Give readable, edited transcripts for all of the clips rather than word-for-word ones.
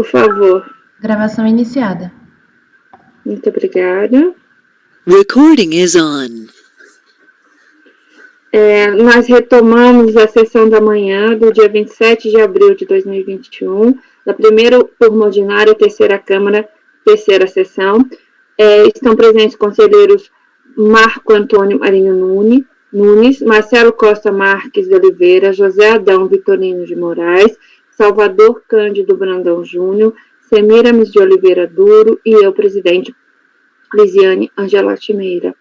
por favor. Gravação iniciada. Muito obrigada. Recording is on. Nós retomamos a sessão da manhã do dia 27 de abril de 2021, da primeira turma ordinária, terceira Câmara, terceira sessão. Estão presentes conselheiros Marco Antônio Marinho Nunes, Marcelo Costa Marques de Oliveira, José Adão Vitorino de Moraes, Salvador Cândido Brandão Júnior, Semiramis de Oliveira Duro e eu, presidente Lisiane Angela Timeira.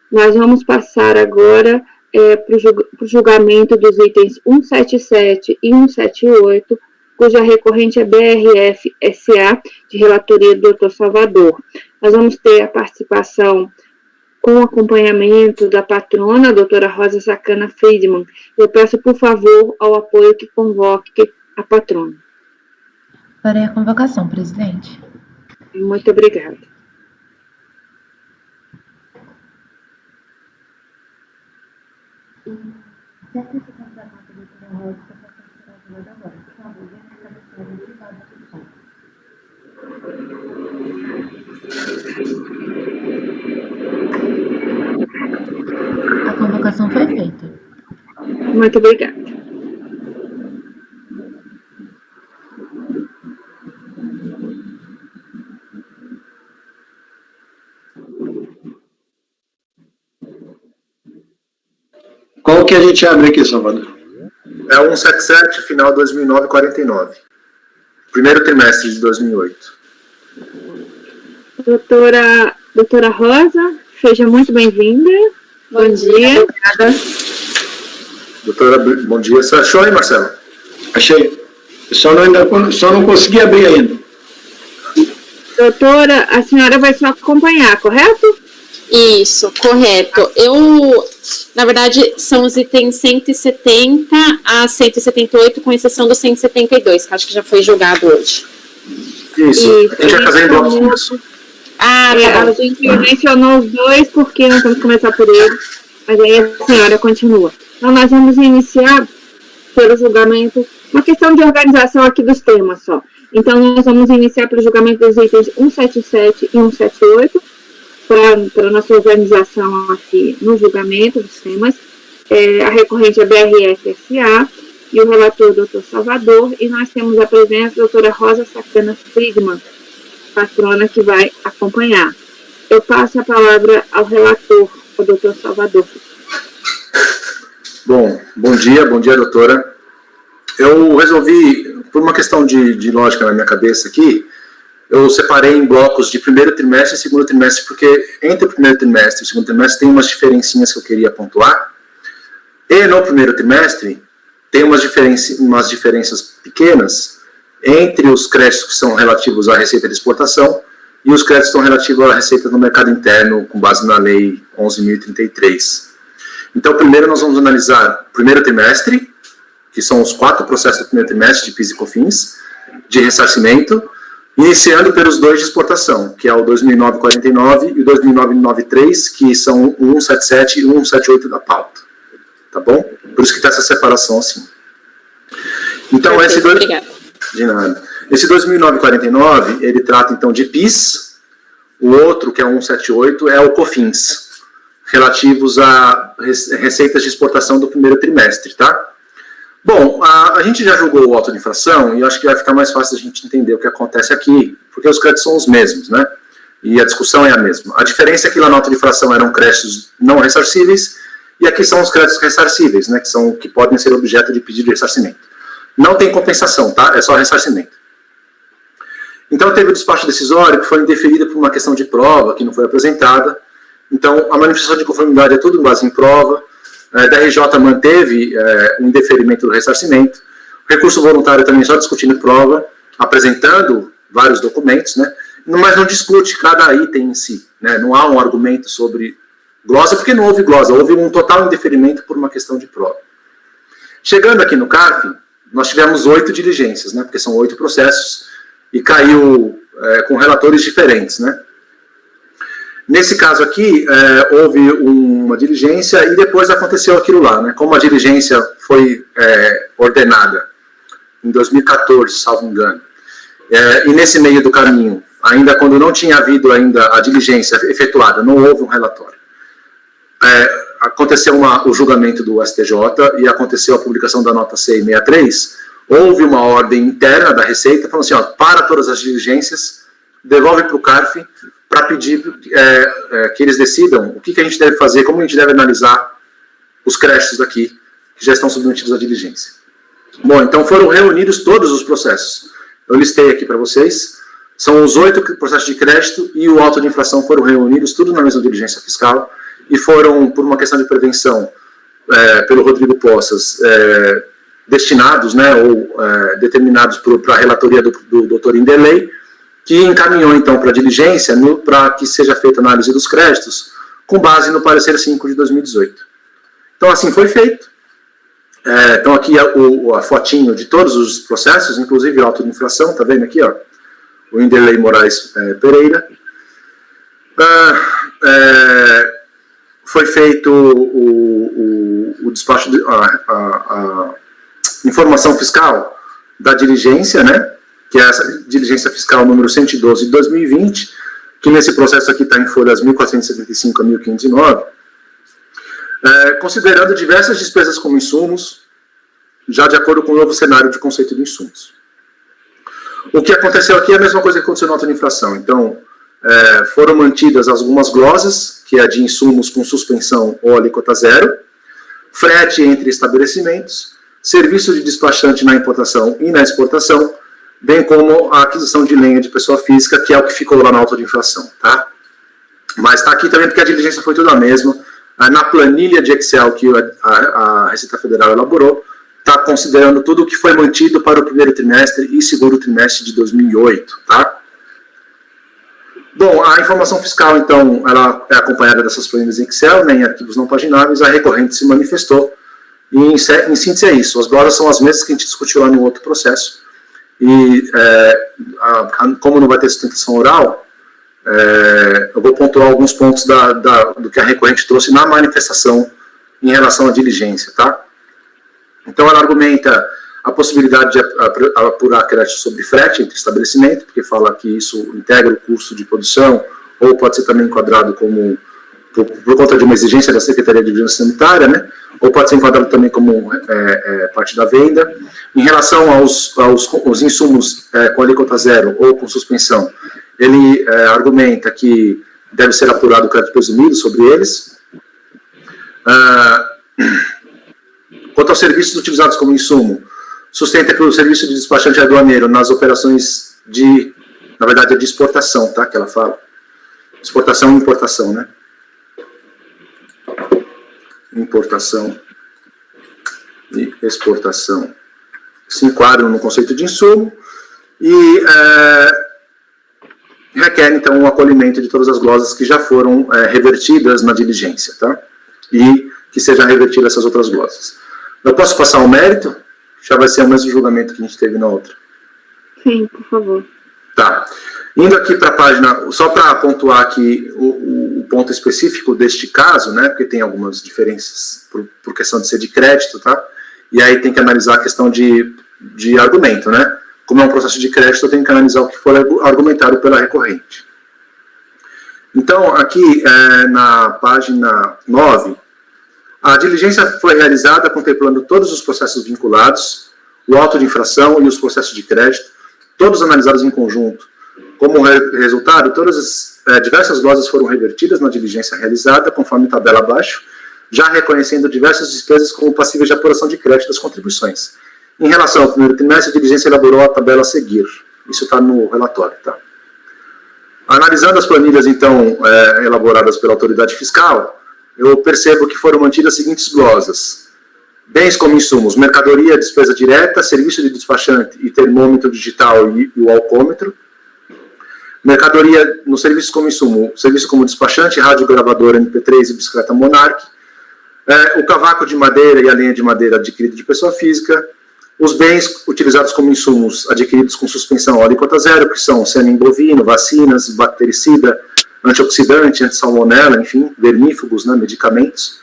Nós vamos passar agora para o julgamento dos itens 177 e 178, cuja recorrente é BRF-SA, de relatoria do Dr. Salvador. Nós vamos ter a participação com acompanhamento da patrona, a doutora Rosa Sacana Friedman. Eu peço, por favor, ao apoio que convoque a patrona. Farei a convocação, presidente. Muito obrigada. A convocação foi feita. Muito obrigada. Qual que a gente abre aqui, Salvador? É 177, final 2009-49. Primeiro trimestre de 2008. Doutora Rosa, seja muito bem-vinda. Bom dia. Obrigada. Doutora, bom dia. Você achou aí, Marcelo? Achei. Só não consegui abrir ainda. Doutora, a senhora vai só acompanhar, correto? Isso, correto. Na verdade, são os itens 170 a 178, com exceção do 172, que acho que já foi julgado hoje. Isso. A gente vai fazer em blocos. A gente mencionou os dois, porque nós vamos começar por eles, mas aí a senhora continua. Então, nós vamos iniciar pelo julgamento, uma questão de organização aqui dos temas só. Então, nós vamos iniciar pelo julgamento dos itens 177 e 178, para a nossa organização aqui no julgamento dos temas. A recorrente é BRF-SA e o relator Dr. Salvador, e nós temos a presença da doutora Rosa Sacana Friedman, patrona, que vai acompanhar. Eu passo a palavra ao relator, o Dr. Salvador. Bom dia, doutora. Eu resolvi, por uma questão de lógica na minha cabeça aqui, eu separei em blocos de primeiro trimestre e segundo trimestre, porque entre o primeiro trimestre e o segundo trimestre tem umas diferencinhas que eu queria pontuar, e no primeiro trimestre tem umas diferenças pequenas entre os créditos que são relativos à receita de exportação e os créditos que são relativos à receita no mercado interno, com base na Lei 11.033. Então, primeiro nós vamos analisar o primeiro trimestre, que são os 4 processos do primeiro trimestre de PIS e COFINS, de ressarcimento, iniciando pelos 2 de exportação, que é o 2009-49 e o 2009-93, que são o 177 e o 178 da pauta. Tá bom? Por isso que tem essa separação assim. Então, de nada. Esse 2009-49, ele trata então de PIS, o outro, que é o 178, é o COFINS, relativos a receitas de exportação do primeiro trimestre, tá? Bom, a gente já julgou o auto de infração e eu acho que vai ficar mais fácil a gente entender o que acontece aqui, porque os créditos são os mesmos, né? E a discussão é a mesma. A diferença é que lá na auto de infração eram créditos não ressarcíveis e aqui são os créditos ressarcíveis, né? Que podem ser objeto de pedido de ressarcimento. Não tem compensação, tá? É só ressarcimento. Então teve o despacho decisório que foi indeferida por uma questão de prova que não foi apresentada. Então a manifestação de conformidade é tudo em base em prova. A DRJ manteve o indeferimento do ressarcimento. O recurso voluntário também só discutindo prova, apresentando vários documentos, né? Mas não discute cada item em si, né? Não há um argumento sobre glosa, porque não houve glosa, houve um total indeferimento por uma questão de prova. Chegando aqui no CARF, nós tivemos 8 diligências, né? Porque são 8 processos, e caiu com relatores diferentes, né? Nesse caso aqui, houve uma diligência e depois aconteceu aquilo lá, né? Como a diligência foi ordenada em 2014, salvo engano, e nesse meio do caminho, ainda quando não tinha havido ainda a diligência efetuada, não houve um relatório. Aconteceu o julgamento do STJ e aconteceu a publicação da nota 663, houve uma ordem interna da Receita falando assim, ó, para todas as diligências, devolve para o CARF para pedir que eles decidam o que a gente deve fazer, como a gente deve analisar os créditos daqui que já estão submetidos à diligência. Bom, então foram reunidos todos os processos. Eu listei aqui para vocês, são os 8 processos de crédito e o auto de infração foram reunidos, tudo na mesma diligência fiscal, e foram, por uma questão de prevenção, pelo Rodrigo Poças, destinados, né, ou determinados para a relatoria do Dr. Inderlei, que encaminhou, então, para a diligência, para que seja feita a análise dos créditos, com base no parecer 5 de 2018. Então, assim foi feito. Então, aqui a fotinho de todos os processos, inclusive o auto de infração, tá vendo aqui, ó, o Inderlei Moraes Pereira. Foi feito o despacho, a informação fiscal da diligência, né, que é essa diligência fiscal número 112 de 2020, que nesse processo aqui está em folhas 1475 a 1509, considerando diversas despesas como insumos, já de acordo com o novo cenário de conceito de insumos. O que aconteceu aqui é a mesma coisa que aconteceu na nota de infração. Então, foram mantidas algumas glosas, que é de insumos com suspensão ou alíquota zero, frete entre estabelecimentos, serviço de despachante na importação e na exportação, bem como a aquisição de lenha de pessoa física, que é o que ficou lá na nota de infração, tá? Mas está aqui também porque a diligência foi toda a mesma. Na planilha de Excel que a Receita Federal elaborou, está considerando tudo o que foi mantido para o primeiro trimestre e segundo trimestre de 2008, tá? Bom, a informação fiscal, então, ela é acompanhada dessas planilhas em Excel, né, em arquivos não pagináveis, a recorrente se manifestou, e em síntese é isso, as glosas são as mesmas que a gente discutiu lá no outro processo, e como não vai ter sustentação oral, eu vou pontuar alguns pontos do que a recorrente trouxe na manifestação em relação à diligência, tá? Então, ela argumenta a possibilidade de apurar crédito sobre frete entre estabelecimento, porque fala que isso integra o custo de produção, ou pode ser também enquadrado como, por conta de uma exigência da Secretaria de Vigilância Sanitária, né? Ou pode ser enquadrado também como parte da venda. Em relação aos insumos com alíquota zero ou com suspensão, ele argumenta que deve ser apurado o crédito presumido sobre eles. Quanto aos serviços utilizados como insumo, sustenta que o serviço de despachante aduaneiro nas operações na verdade, é de exportação, tá? Que ela fala. Exportação e importação, né? Importação e exportação se enquadram no conceito de insumo e requer, então, o acolhimento de todas as glosas que já foram revertidas na diligência, tá? E que sejam revertidas essas outras glosas. Eu posso passar o mérito? Já vai ser o mesmo julgamento que a gente teve na outra. Sim, por favor. Tá. Indo aqui para a página, só para pontuar aqui o ponto específico deste caso, né, porque tem algumas diferenças por questão de ser de crédito, tá? E aí tem que analisar a questão de argumento, né? Como é um processo de crédito, eu tenho que analisar o que for argumentado pela recorrente. Então, aqui na página 9, a diligência foi realizada contemplando todos os processos vinculados, o auto de infração e os processos de crédito, todos analisados em conjunto. Como resultado, todas as diversas glosas foram revertidas na diligência realizada, conforme tabela abaixo, já reconhecendo diversas despesas como passíveis de apuração de crédito das contribuições. Em relação ao primeiro trimestre, a diligência elaborou a tabela a seguir. Isso está no relatório, tá? Analisando as planilhas, então, elaboradas pela autoridade fiscal, eu percebo que foram mantidas as seguintes glosas: bens como insumos, mercadoria, despesa direta, serviço de despachante e termômetro digital e o alcômetro. Mercadoria no serviço como insumo, serviço como despachante, rádio gravadora MP3 e bicicleta Monarch. O cavaco de madeira e a lenha de madeira adquirido de pessoa física. Os bens utilizados como insumos adquiridos com suspensão alíquota zero, que são sêmen bovino, vacinas, bactericida, antioxidante, antissalmonela, enfim, vermífugos, né, medicamentos,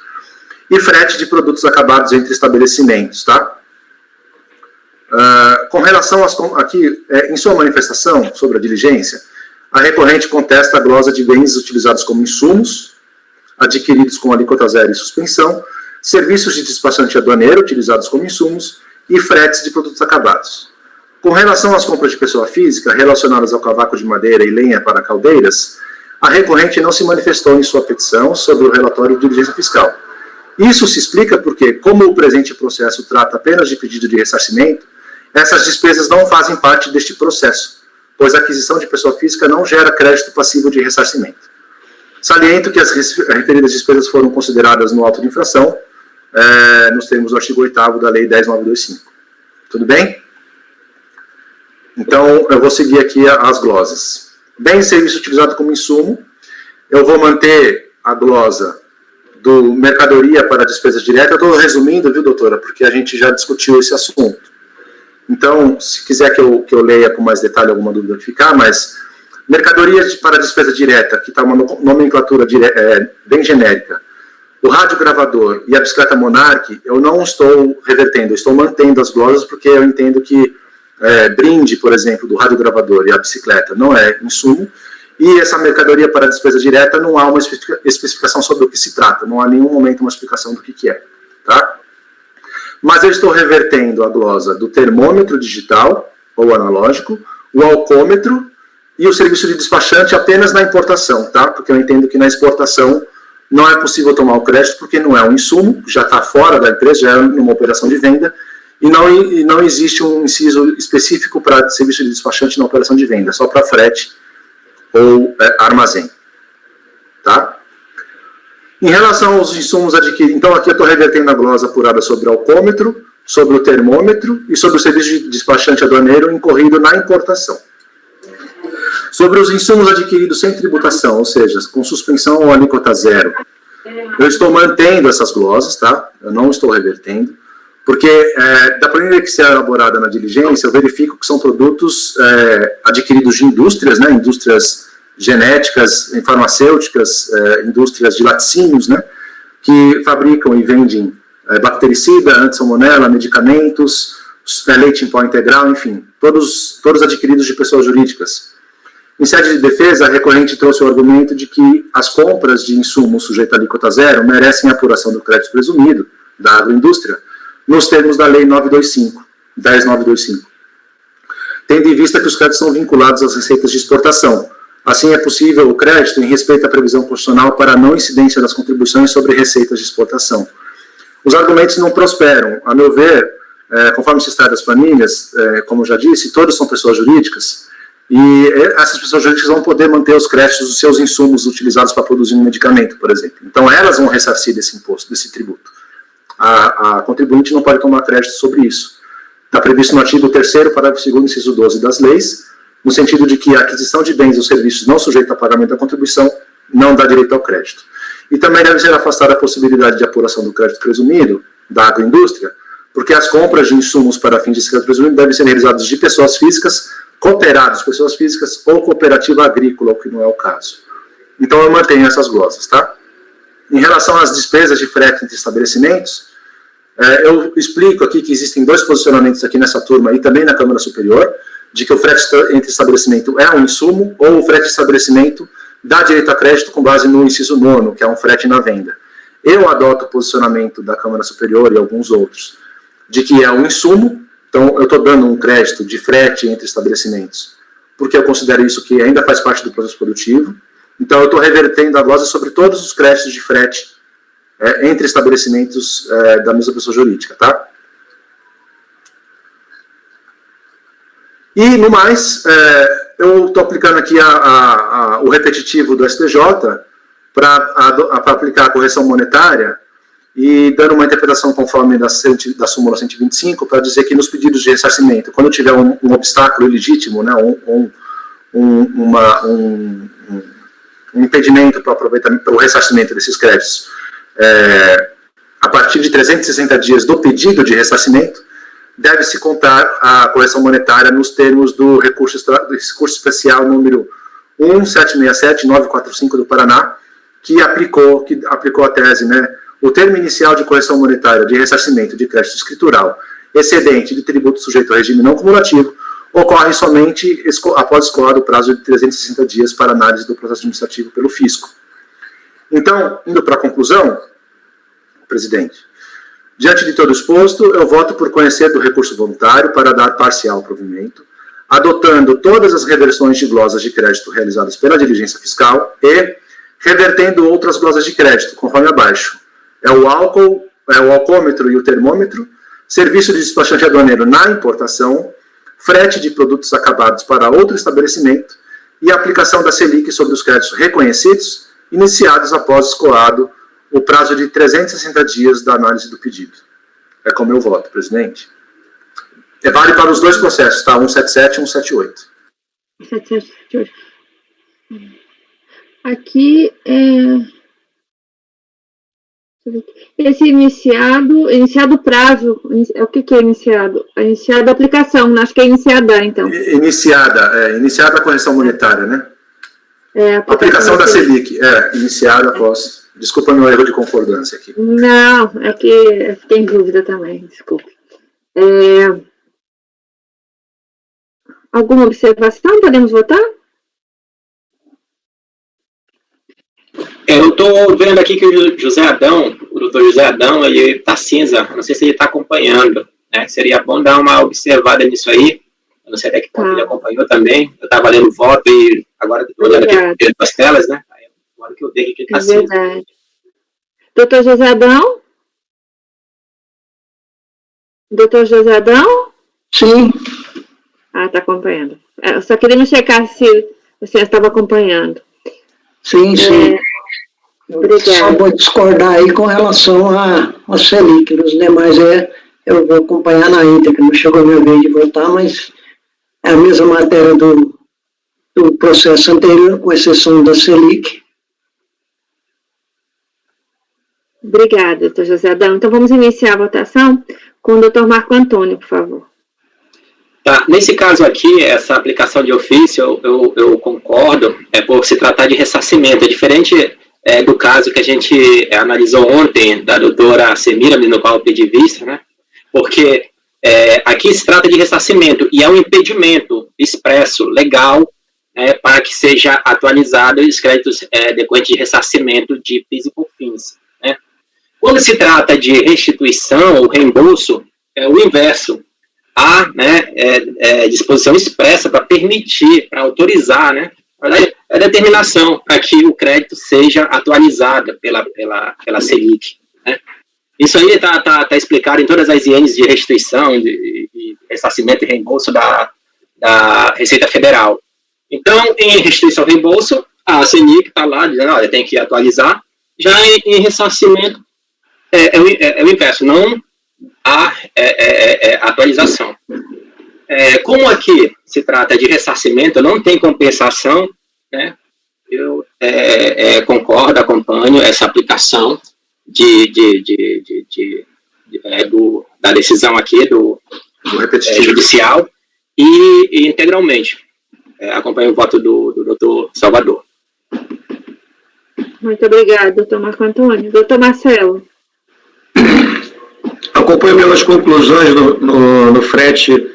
e frete de produtos acabados entre estabelecimentos, tá? Com relação aqui, em sua manifestação sobre a diligência, a recorrente contesta a glosa de bens utilizados como insumos, adquiridos com alíquota zero e suspensão, serviços de despachante aduaneiro utilizados como insumos e fretes de produtos acabados. Com relação às compras de pessoa física relacionadas ao cavaco de madeira e lenha para caldeiras, a recorrente não se manifestou em sua petição sobre o relatório de diligência fiscal. Isso se explica porque, como o presente processo trata apenas de pedido de ressarcimento, essas despesas não fazem parte deste processo, pois a aquisição de pessoa física não gera crédito passivo de ressarcimento. Saliento que as referidas despesas foram consideradas no auto de infração, nos termos do artigo 8º da Lei 10.925. Tudo bem? Então, eu vou seguir aqui as glosas. Bem e serviço utilizado como insumo, eu vou manter a glosa do mercadoria para despesas diretas. Eu estou resumindo, viu, doutora, porque a gente já discutiu esse assunto. Então, se quiser que eu leia com mais detalhe alguma dúvida que ficar, mas mercadoria para despesa direta, que está uma nomenclatura bem genérica, o radiogravador e a bicicleta Monarch, eu não estou revertendo, eu estou mantendo as glosas porque eu entendo que brinde, por exemplo, do radiogravador e a bicicleta não é insumo, e essa mercadoria para despesa direta não há uma especificação sobre o que se trata, não há em nenhum momento uma explicação do que é, tá? Mas eu estou revertendo a glosa do termômetro digital ou analógico, o alcômetro e o serviço de despachante apenas na importação, tá? Porque eu entendo que na exportação não é possível tomar o crédito porque não é um insumo, já está fora da empresa, já é uma operação de venda, e não existe um inciso específico para serviço de despachante na operação de venda, só para frete ou armazém, tá? Em relação aos insumos adquiridos, então aqui eu estou revertendo a glosa apurada sobre o alcômetro, sobre o termômetro e sobre o serviço de despachante aduaneiro incorrido na importação. Sobre os insumos adquiridos sem tributação, ou seja, com suspensão ou alíquota zero, eu estou mantendo essas glosas, tá? Eu não estou revertendo, porque da planilha que se é elaborada na diligência, eu verifico que são produtos adquiridos de indústrias, né? Indústrias genéticas, farmacêuticas, indústrias de laticínios, né? Que fabricam e vendem bactericida, antissalmonela, medicamentos, leite em pó integral, enfim, todos adquiridos de pessoas jurídicas. Em sede de defesa, a recorrente trouxe o argumento de que as compras de insumos sujeitos à alíquota zero merecem a apuração do crédito presumido da agroindústria, nos termos da Lei 10.925, tendo em vista que os créditos são vinculados às receitas de exportação. Assim, é possível o crédito em respeito à previsão constitucional para a não incidência das contribuições sobre receitas de exportação. Os argumentos não prosperam. A meu ver, conforme se extrai das planilhas, como eu já disse, todos são pessoas jurídicas, e essas pessoas jurídicas vão poder manter os créditos dos seus insumos utilizados para produzir um medicamento, por exemplo. Então, elas vão ressarcir desse imposto, desse tributo. A contribuinte não pode tomar crédito sobre isso. Está previsto no artigo 3º, parágrafo 2º, inciso 12 das leis, no sentido de que a aquisição de bens ou serviços não sujeita a pagamento da contribuição não dá direito ao crédito. E também deve ser afastada a possibilidade de apuração do crédito presumido da agroindústria, porque as compras de insumos para fins de crédito presumido devem ser realizadas de pessoas físicas, cooperados, pessoas físicas ou cooperativa agrícola, o que não é o caso. Então eu mantenho essas glosas, tá? Em relação às despesas de frete entre estabelecimentos, eu explico aqui que existem dois posicionamentos aqui nessa turma e também na Câmara Superior, de que o frete entre estabelecimento é um insumo, ou o frete de estabelecimento dá direito a crédito com base no inciso 9º, que é um frete na venda. Eu adoto o posicionamento da Câmara Superior e alguns outros, de que é um insumo, então eu estou dando um crédito de frete entre estabelecimentos, porque eu considero isso que ainda faz parte do processo produtivo, então eu estou revertendo a glosa sobre todos os créditos de frete entre estabelecimentos da mesma pessoa jurídica, tá? E, no mais, eu estou aplicando aqui o repetitivo do STJ para aplicar a correção monetária e dando uma interpretação conforme da súmula 125 para dizer que nos pedidos de ressarcimento, quando tiver um obstáculo ilegítimo, né, um impedimento para o ressarcimento desses créditos, a partir de 360 dias do pedido de ressarcimento, deve-se contar a correção monetária nos termos do recurso especial número 1767-945 do Paraná, que aplicou a tese, né? O termo inicial de correção monetária de ressarcimento de crédito escritural excedente de tributo sujeito ao regime não cumulativo ocorre somente após escoar o prazo de 360 dias para análise do processo administrativo pelo fisco. Então, indo para a conclusão, presidente, diante de todo exposto, eu voto por conhecer do recurso voluntário para dar parcial provimento, adotando todas as reversões de glosas de crédito realizadas pela diligência fiscal e revertendo outras glosas de crédito, conforme abaixo. É o alcoômetro e o termômetro, serviço de despachante aduaneiro na importação, frete de produtos acabados para outro estabelecimento e aplicação da Selic sobre os créditos reconhecidos, iniciados após escoado o prazo de 360 dias da análise do pedido. É como eu voto, presidente. Vale para os dois processos, tá? 177 e 178. 178. Aqui, esse iniciado prazo, o que é iniciado? Iniciada a aplicação, acho que é iniciada, então. Iniciada a correção monetária, né? Aplicação da Selic, iniciada após. Desculpa meu erro de concordância aqui. Não, é que tem dúvida também, desculpe. Alguma observação? Podemos votar? Eu estou vendo aqui que o doutor José Adão, ele está cinza, não sei se ele está acompanhando, né? Seria bom dar uma observada nisso aí, eu não sei até que ponto ele acompanhou também, eu estava lendo o voto e agora estou olhando aqui as telas, né? Agora que eu dei que ele está cinza. Verdade. Doutor José Adão? Doutor José Adão? Sim. Está acompanhando. Eu só queria checar se você estava acompanhando. Sim. Obrigada. Só vou discordar aí com relação a Selic. Os demais eu vou acompanhar na íntegra, não chegou a minha vez de votar, mas é a mesma matéria do processo anterior, com exceção da Selic. Obrigada, doutor José Adão. Então, vamos iniciar a votação com o doutor Marco Antônio, por favor. Tá, nesse caso aqui, essa aplicação de ofício, eu concordo, por se tratar de ressarcimento, é diferente do caso que a gente analisou ontem, da doutora Semiramis, no qual eu pedi vista, né? Porque aqui se trata de ressarcimento, e é um impedimento expresso, legal, para que seja atualizado os créditos decorrentes de ressarcimento de PIS e COFINS, né? Quando se trata de restituição ou reembolso, é o inverso. Há disposição expressa para permitir, para autorizar, né? Na verdade, é a determinação para que o crédito seja atualizado pela Selic, né? Isso aí está explicado em todas as INs de restituição, de ressarcimento e reembolso da Receita Federal. Então, em restituição e reembolso, a Selic está lá dizendo, olha, tem que atualizar. Já em ressarcimento, é o inverso, não há atualização. Como aqui se trata de ressarcimento, não tem compensação, né? Eu concordo, acompanho essa aplicação da decisão aqui do judicial e integralmente. Acompanho o voto do doutor Salvador. Muito obrigada, doutor Marco Antônio. Doutor Marcelo. Acompanho pelas conclusões no frete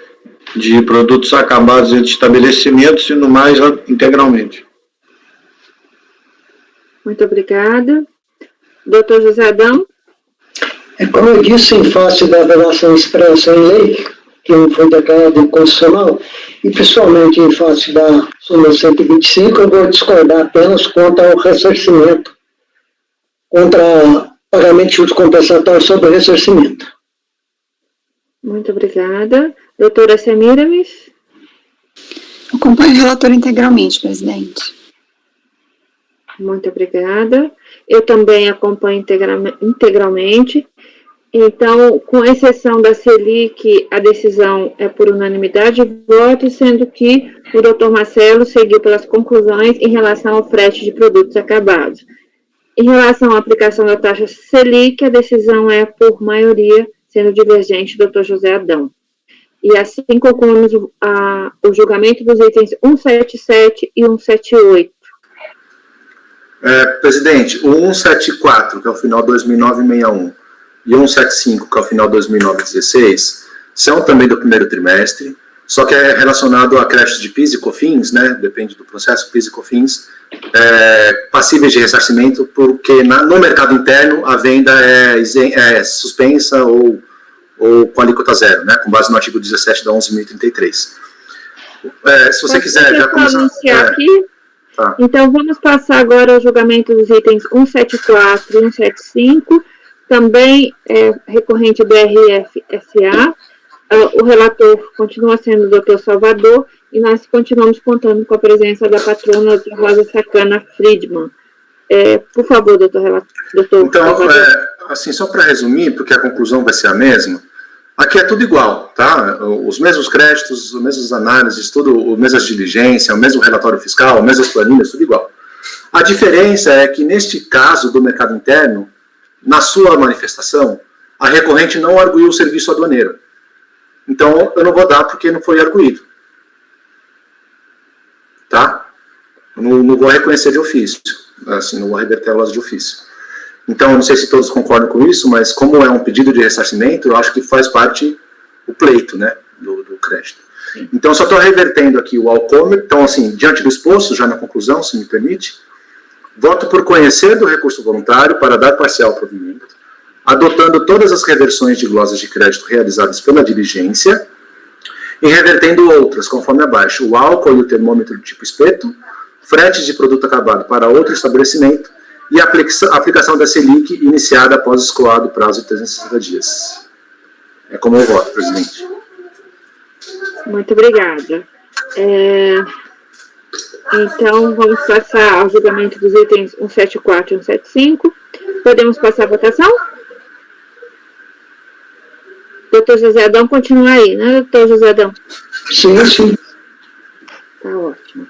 de produtos acabados entre estabelecimentos e no mais integralmente. Muito obrigada. Doutor José Adão. Como eu disse, em face da vedação expressa em lei, que foi declarada inconstitucional, e principalmente em face da súmula 125, eu vou discordar apenas quanto ao ressarcimento, contra pagamento de juros compensatórios sobre o ressarcimento. Muito obrigada. Doutora Semiramis. Acompanho o relator integralmente, presidente. Muito obrigada. Eu também acompanho integralmente. Então, com exceção da Selic, a decisão é por unanimidade de voto, sendo que o doutor Marcelo seguiu pelas conclusões em relação ao frete de produtos acabados. Em relação à aplicação da taxa Selic, a decisão é por maioria, sendo divergente do doutor José Adão. E assim concluímos o julgamento dos itens 177 e 178. Presidente, o 174, que é o final 2009-61, e 175, que é o final 2009-16, são também do primeiro trimestre, só que é relacionado a créditos de PIS e COFINS, né, depende do processo, PIS e COFINS, passíveis de ressarcimento, porque no mercado interno a venda é suspensa ou com alíquota zero, né, com base no artigo 17 da 11.033. Se você quiser, já começar... aqui? Tá. Então, vamos passar agora ao julgamento dos itens 174 e 175, também recorrente BRF-SA. O relator continua sendo o Dr. Salvador, e nós continuamos contando com a presença da patrona, Dr. Rosa Sacana Friedman. Por favor, doutor Então, Salvador. assim, só para resumir, porque a conclusão vai ser a mesma, aqui é tudo igual, tá? Os mesmos créditos, as mesmas análises, tudo, as mesmas diligências, o mesmo relatório fiscal, as mesmas planilhas, tudo igual. A diferença é que, neste caso do mercado interno, na sua manifestação, a recorrente não arguiu o serviço aduaneiro. Então, eu não vou dar porque não foi arguído. Tá? Não vou reconhecer de ofício. Assim, não vou reverter elas de ofício. Então, não sei se todos concordam com isso, mas como é um pedido de ressarcimento, eu acho que faz parte o pleito, né, do crédito. Sim. Então, só estou revertendo aqui o alcômetro. Então, assim, diante do exposto, já na conclusão, se me permite, voto por conhecer do recurso voluntário para dar parcial provimento, adotando todas as reversões de glosas de crédito realizadas pela diligência e revertendo outras, conforme abaixo: o álcool e o termômetro do tipo espeto, fretes de produto acabado para outro estabelecimento e a aplicação da Selic iniciada após escoado o prazo de 360 dias. É como eu voto, presidente. Muito obrigada. Então, vamos passar ao julgamento dos itens 174 e 175. Podemos passar a votação? Doutor José Adão continua aí, né, doutor José Adão? Sim, sim. Tá ótimo.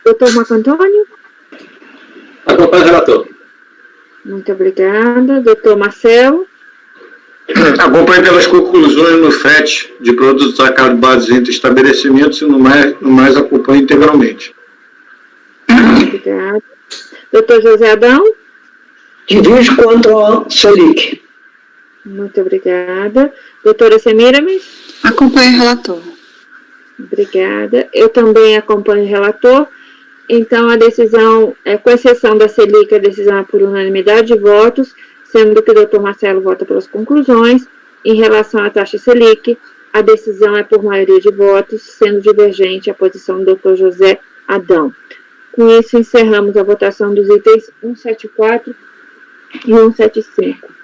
Doutor Marco Antônio? Acompanho o relator. Muito obrigada. Doutor Marcelo? Acompanhe pelas conclusões no FET de produtos acabados entre estabelecimentos e no mais acompanhe integralmente. Obrigada. Doutor José Adão? Divirjo quanto ao Selic. Muito obrigada. Doutora Semiramis? Acompanho o relator. Obrigada. Eu também acompanho o relator. Então, a decisão, com exceção da Selic, a decisão é por unanimidade de votos, sendo que o doutor Marcelo vota pelas conclusões. Em relação à taxa Selic, a decisão é por maioria de votos, sendo divergente a posição do doutor José Adão. Com isso, encerramos a votação dos itens 174 e 175.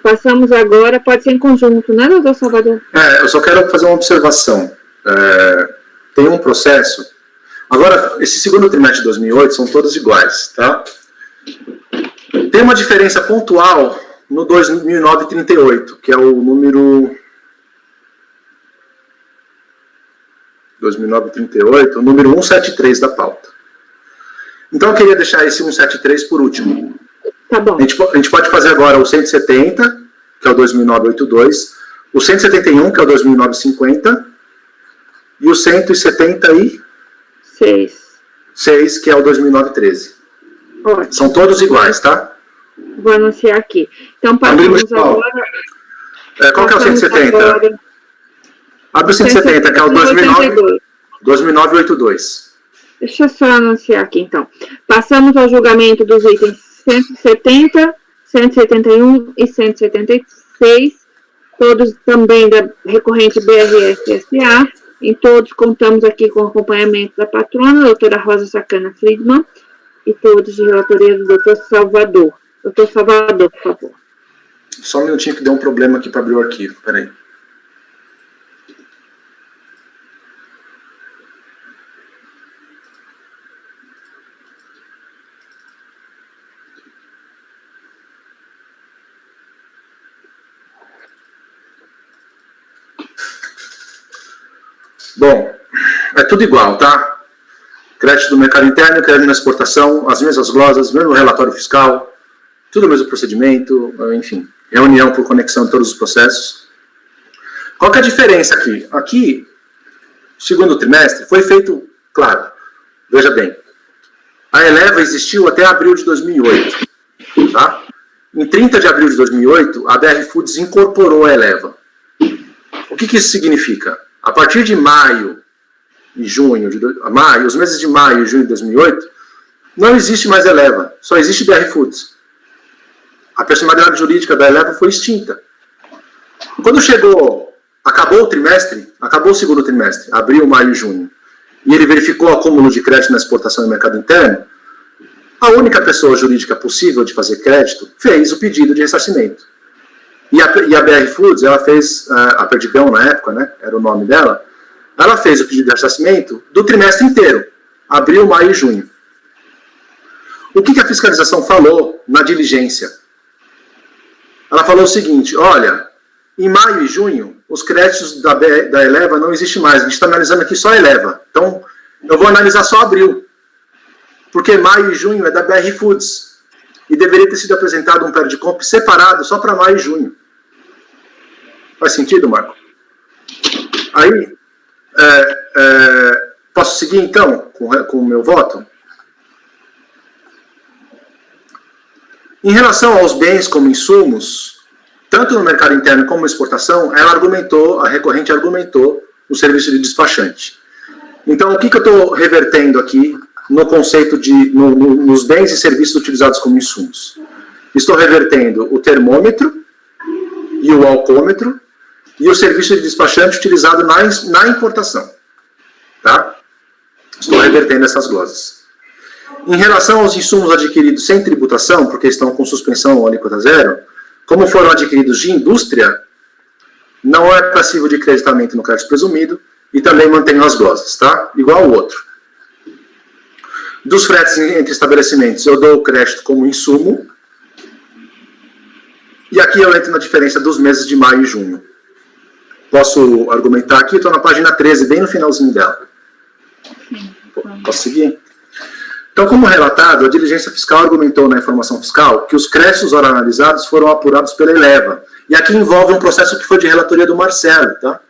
Passamos agora, pode ser em conjunto, né, doutor Salvador? Eu só quero fazer uma observação. Tem um processo... Agora, esse segundo trimestre de 2008 são todos iguais, tá? Tem uma diferença pontual no 2009-38, que é o número... 2009-38, o número 173 da pauta. Então, eu queria deixar esse 173 por último. Tá bom. A gente pode fazer agora o 170, que é o 2009-82, o 171, que é o 2009-50, e o 176, que é o 2009-13. Ótimo. São todos iguais, tá? Vou anunciar aqui. Então, passamos agora... Qual que é o 170? Agora... Abre o 170, que é o 2009-82. Deixa eu só anunciar aqui, então. Passamos ao julgamento dos itens 170, 171 e 176, todos também da recorrente BRF-SA. Em todos, contamos aqui com o acompanhamento da patrona, a doutora Rosa Sacana Friedman, e todos de relatoria do doutor Salvador. Doutor Salvador, por favor. Só um minutinho que deu um problema aqui para abrir o arquivo, peraí. Bom, é tudo igual, tá? Crédito do mercado interno, crédito na exportação, as mesmas glosas, mesmo relatório fiscal, tudo o mesmo procedimento, enfim, reunião por conexão de todos os processos. Qual que é a diferença aqui? Aqui, segundo trimestre, foi feito, claro, veja bem, a Eleva existiu até abril de 2008, tá? Em 30 de abril de 2008, a BR Foods incorporou a Eleva. O que isso significa? A partir de maio e junho, os meses de maio e junho de 2008, não existe mais Eleva, só existe BR Foods. A personalidade jurídica da Eleva foi extinta. Quando acabou o segundo trimestre, abril, maio e junho, e ele verificou o acúmulo de crédito na exportação e mercado interno, a única pessoa jurídica possível de fazer crédito fez o pedido de ressarcimento. E a BR Foods, ela fez, a Perdigão na época, né, era o nome dela, ela fez o pedido de ressarcimento do trimestre inteiro, abril, maio e junho. O que a fiscalização falou na diligência? Ela falou o seguinte, olha, em maio e junho, os créditos da Eleva não existem mais, a gente está analisando aqui só a Eleva. Então, eu vou analisar só abril, porque maio e junho é da BR Foods, e deveria ter sido apresentado um PERDCOMP separado só para maio e junho. Faz sentido, Marco? Aí, posso seguir então com o meu voto? Em relação aos bens como insumos, tanto no mercado interno como na exportação, a recorrente argumentou o serviço de despachante. Então, o que eu estou revertendo aqui no conceito nos bens e serviços utilizados como insumos? Estou revertendo o termômetro e o alcômetro e o serviço de despachante utilizado na importação. Tá? Estou revertendo essas glosas. Em relação aos insumos adquiridos sem tributação, porque estão com suspensão ou alíquota zero, como foram adquiridos de indústria, não é passível de creditamento no crédito presumido e também mantenho as glosas, tá? Igual o outro. Dos fretes entre estabelecimentos, eu dou o crédito como insumo. E aqui eu entro na diferença dos meses de maio e junho. Posso argumentar aqui, estou na página 13, bem no finalzinho dela. Posso seguir? Então, como relatado, a diligência fiscal argumentou na informação fiscal que os créditos ora analisados foram apurados pela Eleva. E aqui envolve um processo que foi de relatoria do Marcelo, tá?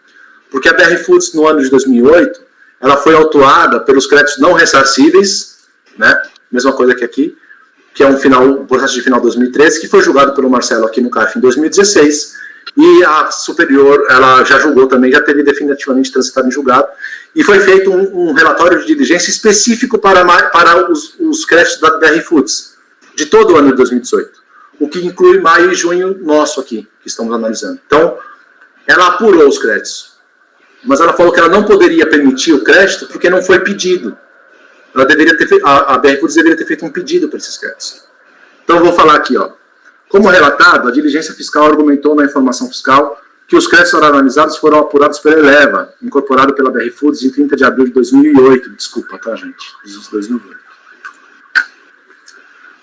Porque a BR Foods, no ano de 2008, ela foi autuada pelos créditos não ressarcíveis, né? Mesma coisa que aqui, que é um processo de final de 2013, que foi julgado pelo Marcelo aqui no CARF em 2016, e a superior, ela já julgou também, já teve definitivamente transitado em julgado, e foi feito um relatório de diligência específico para os créditos da BR Foods, de todo o ano de 2018, o que inclui maio e junho nosso aqui, que estamos analisando. Então, ela apurou os créditos, mas ela falou que ela não poderia permitir o crédito porque não foi pedido. Ela deveria ter a BR Foods deveria ter feito um pedido para esses créditos. Então, eu vou falar aqui, ó. Como relatado, a diligência fiscal argumentou na informação fiscal que os créditos analisados foram apurados pela Eleva, incorporado pela BR Foods em 30 de abril de 2008. Desculpa, tá, gente? 2008.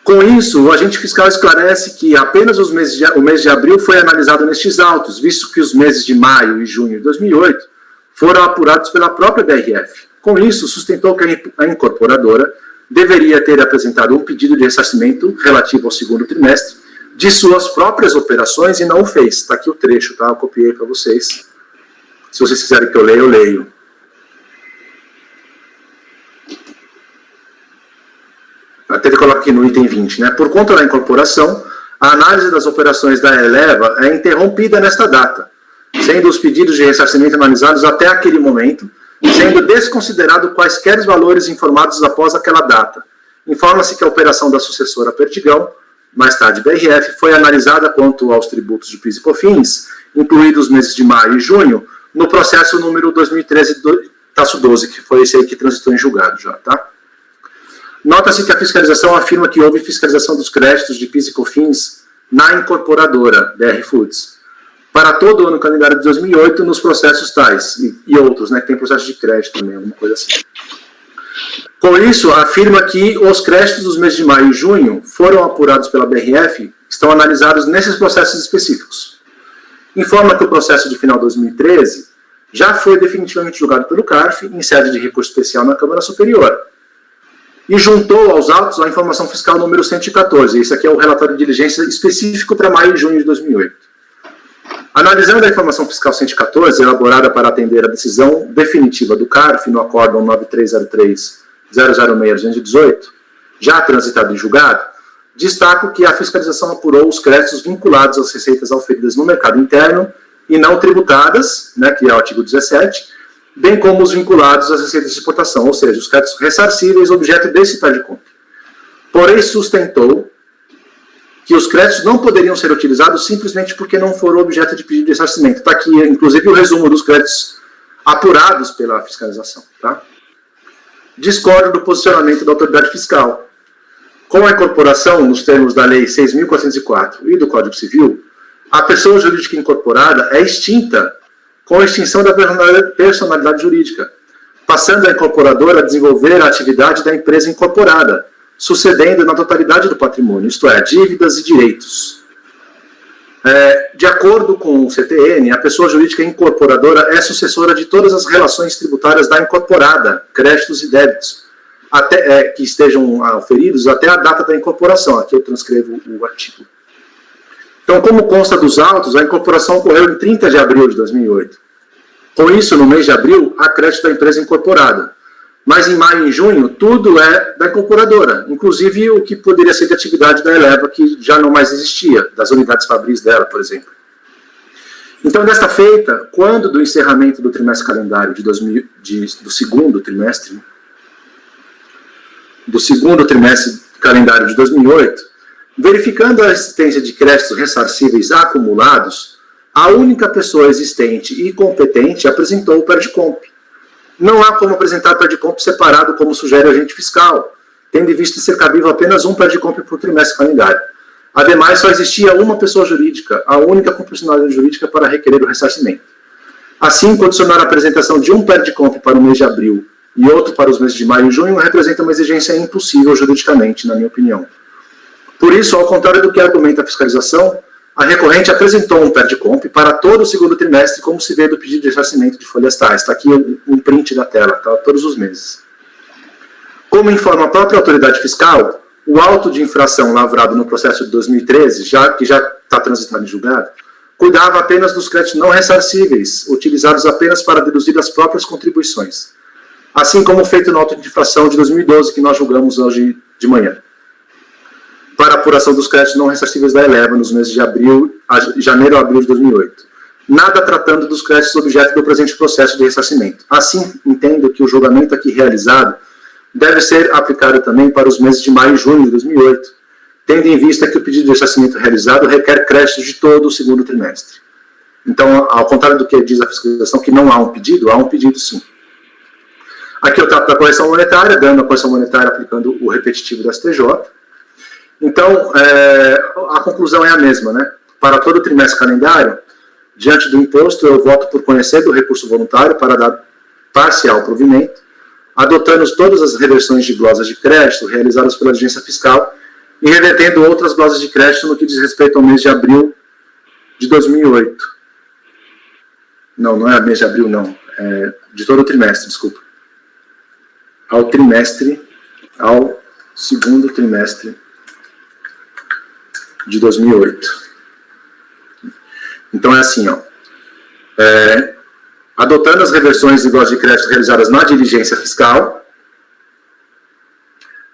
Com isso, o agente fiscal esclarece que apenas o mês de abril foi analisado nestes autos, visto que os meses de maio e junho de 2008 foram apurados pela própria BRF. Com isso, sustentou que a incorporadora deveria ter apresentado um pedido de ressarcimento relativo ao segundo trimestre de suas próprias operações e não o fez. Está aqui o trecho, tá? Eu copiei para vocês. Se vocês quiserem que eu leia, eu leio. Até coloco aqui no item 20, né? Por conta da incorporação, a análise das operações da Eleva é interrompida nesta data, sendo os pedidos de ressarcimento analisados até aquele momento, sendo desconsiderado quaisquer valores informados após aquela data. Informa-se que a operação da sucessora Perdigão, mais tarde BRF, foi analisada quanto aos tributos de PIS e COFINS, incluídos os meses de maio e junho, no processo número 2013-12, que foi esse aí que transitou em julgado já, tá? Nota-se que a fiscalização afirma que houve fiscalização dos créditos de PIS e COFINS na incorporadora BR Foods para todo o ano calendário de 2008 nos processos tais, e outros, né, que tem processo de crédito também, alguma coisa assim. Com isso, afirma que os créditos dos meses de maio e junho foram apurados pela BRF, estão analisados nesses processos específicos. Informa que o processo de final de 2013 já foi definitivamente julgado pelo CARF em sede de recurso especial na Câmara Superior. E juntou aos autos a informação fiscal número 114. Esse aqui é o relatório de diligência específico para maio e junho de 2008. Analisando a informação fiscal 114, elaborada para atender a decisão definitiva do CARF no acórdão 9303-006-218, já transitado em julgado, destaco que a fiscalização apurou os créditos vinculados às receitas auferidas no mercado interno e não tributadas, né, que é o artigo 17, bem como os vinculados às receitas de exportação, ou seja, os créditos ressarcíveis objeto desse PERDCOMP. Porém, sustentou que os créditos não poderiam ser utilizados simplesmente porque não foram objeto de pedido de ressarcimento. Está aqui, inclusive, o resumo dos créditos apurados pela fiscalização. Tá? Discordo do posicionamento da autoridade fiscal. Com a incorporação, nos termos da Lei 6.404 e do Código Civil, a pessoa jurídica incorporada é extinta com a extinção da personalidade jurídica, passando a incorporadora a desenvolver a atividade da empresa incorporada, sucedendo na totalidade do patrimônio, isto é, dívidas e direitos. De acordo com o CTN, a pessoa jurídica incorporadora é sucessora de todas as relações tributárias da incorporada, créditos e débitos, que estejam auferidos até a data da incorporação. Aqui eu transcrevo o artigo. Então, como consta dos autos, a incorporação ocorreu em 30 de abril de 2008. Com isso, no mês de abril, há crédito da empresa incorporada. Mas em maio e junho, tudo é da incorporadora, inclusive o que poderia ser de atividade da Eleva, que já não mais existia, das unidades fabris dela, por exemplo. Então, desta feita, quando do encerramento do trimestre calendário do segundo trimestre calendário de 2008, verificando a existência de créditos ressarcíveis acumulados, a única pessoa existente e competente apresentou o PERDCOMP. Não há como apresentar PERDCOMP separado, como sugere o agente fiscal, tendo em vista ser cabível apenas um PERDCOMP por trimestre calendário. Ademais, só existia uma pessoa jurídica, a única com personalidade jurídica para requerer o ressarcimento. Assim, condicionar a apresentação de um PERDCOMP para o mês de abril e outro para os meses de maio e junho representa uma exigência impossível juridicamente, na minha opinião. Por isso, ao contrário do que argumenta a fiscalização, a recorrente apresentou um PERDCOMP para todo o segundo trimestre, como se vê do pedido de ressarcimento de folhas tais. Está aqui um print da tela, tá? Todos os meses. Como informa a própria autoridade fiscal, o auto de infração lavrado no processo de 2013, que já está transitado em julgado, cuidava apenas dos créditos não ressarcíveis, utilizados apenas para deduzir as próprias contribuições. Assim como feito no auto de infração de 2012, que nós julgamos hoje de manhã, para apuração dos créditos não ressarcíveis da Eleva nos meses de janeiro a abril de 2008. Nada tratando dos créditos objeto do presente processo de ressarcimento. Assim, entendo que o julgamento aqui realizado deve ser aplicado também para os meses de maio e junho de 2008, tendo em vista que o pedido de ressarcimento realizado requer créditos de todo o segundo trimestre. Então, ao contrário do que diz a fiscalização, que não há um pedido sim. Aqui eu trato da correção monetária, dando a correção monetária aplicando o repetitivo do STJ. Então, a conclusão é a mesma, né? Para todo o trimestre calendário, diante do imposto, eu voto por conhecer do recurso voluntário para dar parcial provimento, adotando todas as reversões de glosas de crédito realizadas pela agência fiscal e revertendo outras glosas de crédito no que diz respeito ao mês de abril de 2008. Não é mês de abril, não. É de todo o trimestre, desculpa. Ao segundo trimestre de 2008. Então é assim, adotando as reversões de glosas de crédito realizadas na diligência fiscal,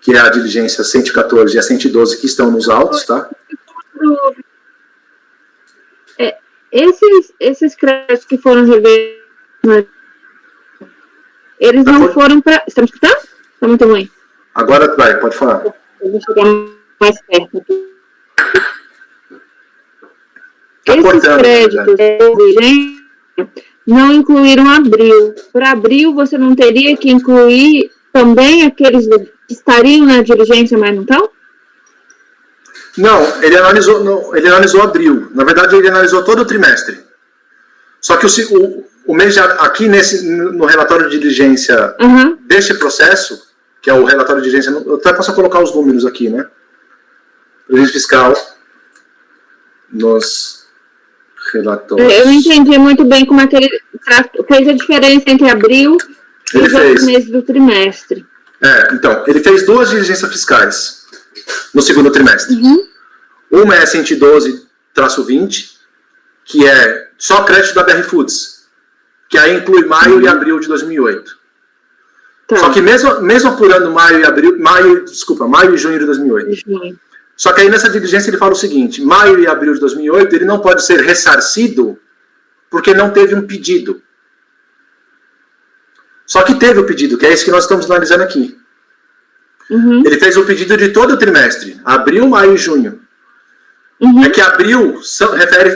que é a diligência 114 e a 112 que estão nos autos, tá? Esses créditos que foram revertidos, eles não foram para... Você está me escutando? Está muito ruim. Agora vai, pode falar. Eu vou chegar mais perto aqui. Esses créditos não incluíram abril. Para abril, você não teria que incluir também aqueles que estariam na diligência, mas não estão? Não, ele analisou abril. Na verdade, ele analisou todo o trimestre. Só que o mês aqui no relatório de diligência deste processo, que é o relatório de diligência, eu até posso colocar os números aqui, né? Diligência fiscal nos relatórios. Eu não entendi muito bem como é que ele fez a diferença entre abril e os outros meses do trimestre. Então, ele fez duas diligências fiscais no segundo trimestre. Uma é 112-20, que é só crédito da BR Foods, que aí inclui maio e abril de 2008. Tá. Só que mesmo apurando maio e junho de 2008. Só que aí nessa diligência ele fala o seguinte: maio e abril de 2008 ele não pode ser ressarcido porque não teve um pedido. Só que teve o pedido, que é esse que nós estamos analisando aqui. Uhum. Ele fez o pedido de todo o trimestre, abril, maio e junho. Uhum. É que abril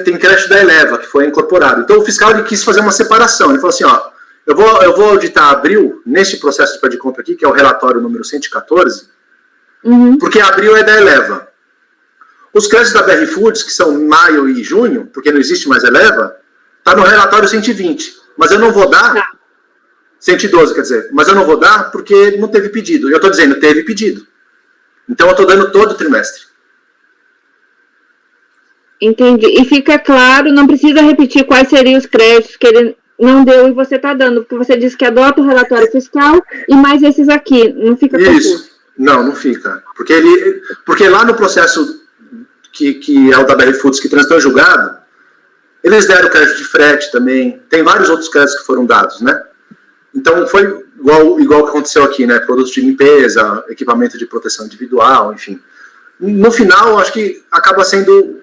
tem crédito da Eleva, que foi incorporado. Então o fiscal ele quis fazer uma separação. Ele falou assim, ó, eu vou auditar abril, neste processo de pedido de compra aqui, que é o relatório número 114, porque abril é da Eleva. Os créditos da BR Foods, que são maio e junho, porque não existe mais Eleva, está no relatório 120. Mas eu não vou dar... 112, quer dizer. Mas eu não vou dar porque não teve pedido. E eu estou dizendo, teve pedido. Então eu estou dando todo o trimestre. Entendi. E fica claro, não precisa repetir quais seriam os créditos que ele não deu e você está dando, porque você disse que adota o relatório fiscal e mais esses aqui. Não fica confuso? Isso. Não fica. Porque lá no processo que é o da BR Foods, que transitou julgado, eles deram crédito de frete também. Tem vários outros créditos que foram dados, né? Então, foi igual que aconteceu aqui, né? Produtos de limpeza, equipamento de proteção individual, enfim. No final, acho que acaba sendo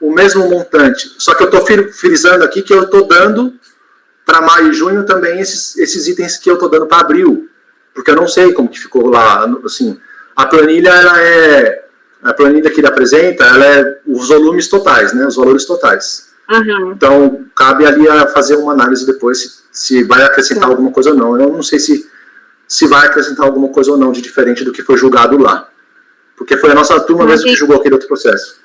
o mesmo montante. Só que eu estou frisando aqui que eu estou dando para maio e junho também esses itens que eu estou dando para abril. Porque eu não sei como que ficou lá. Assim, a planilha, a planilha que ele apresenta, ela é os volumes totais, né? Os valores totais. Uhum. Então, cabe ali a fazer uma análise depois se vai acrescentar alguma coisa ou não. Eu não sei se vai acrescentar alguma coisa ou não de diferente do que foi julgado lá. Porque foi a nossa turma mesmo que julgou aquele outro processo.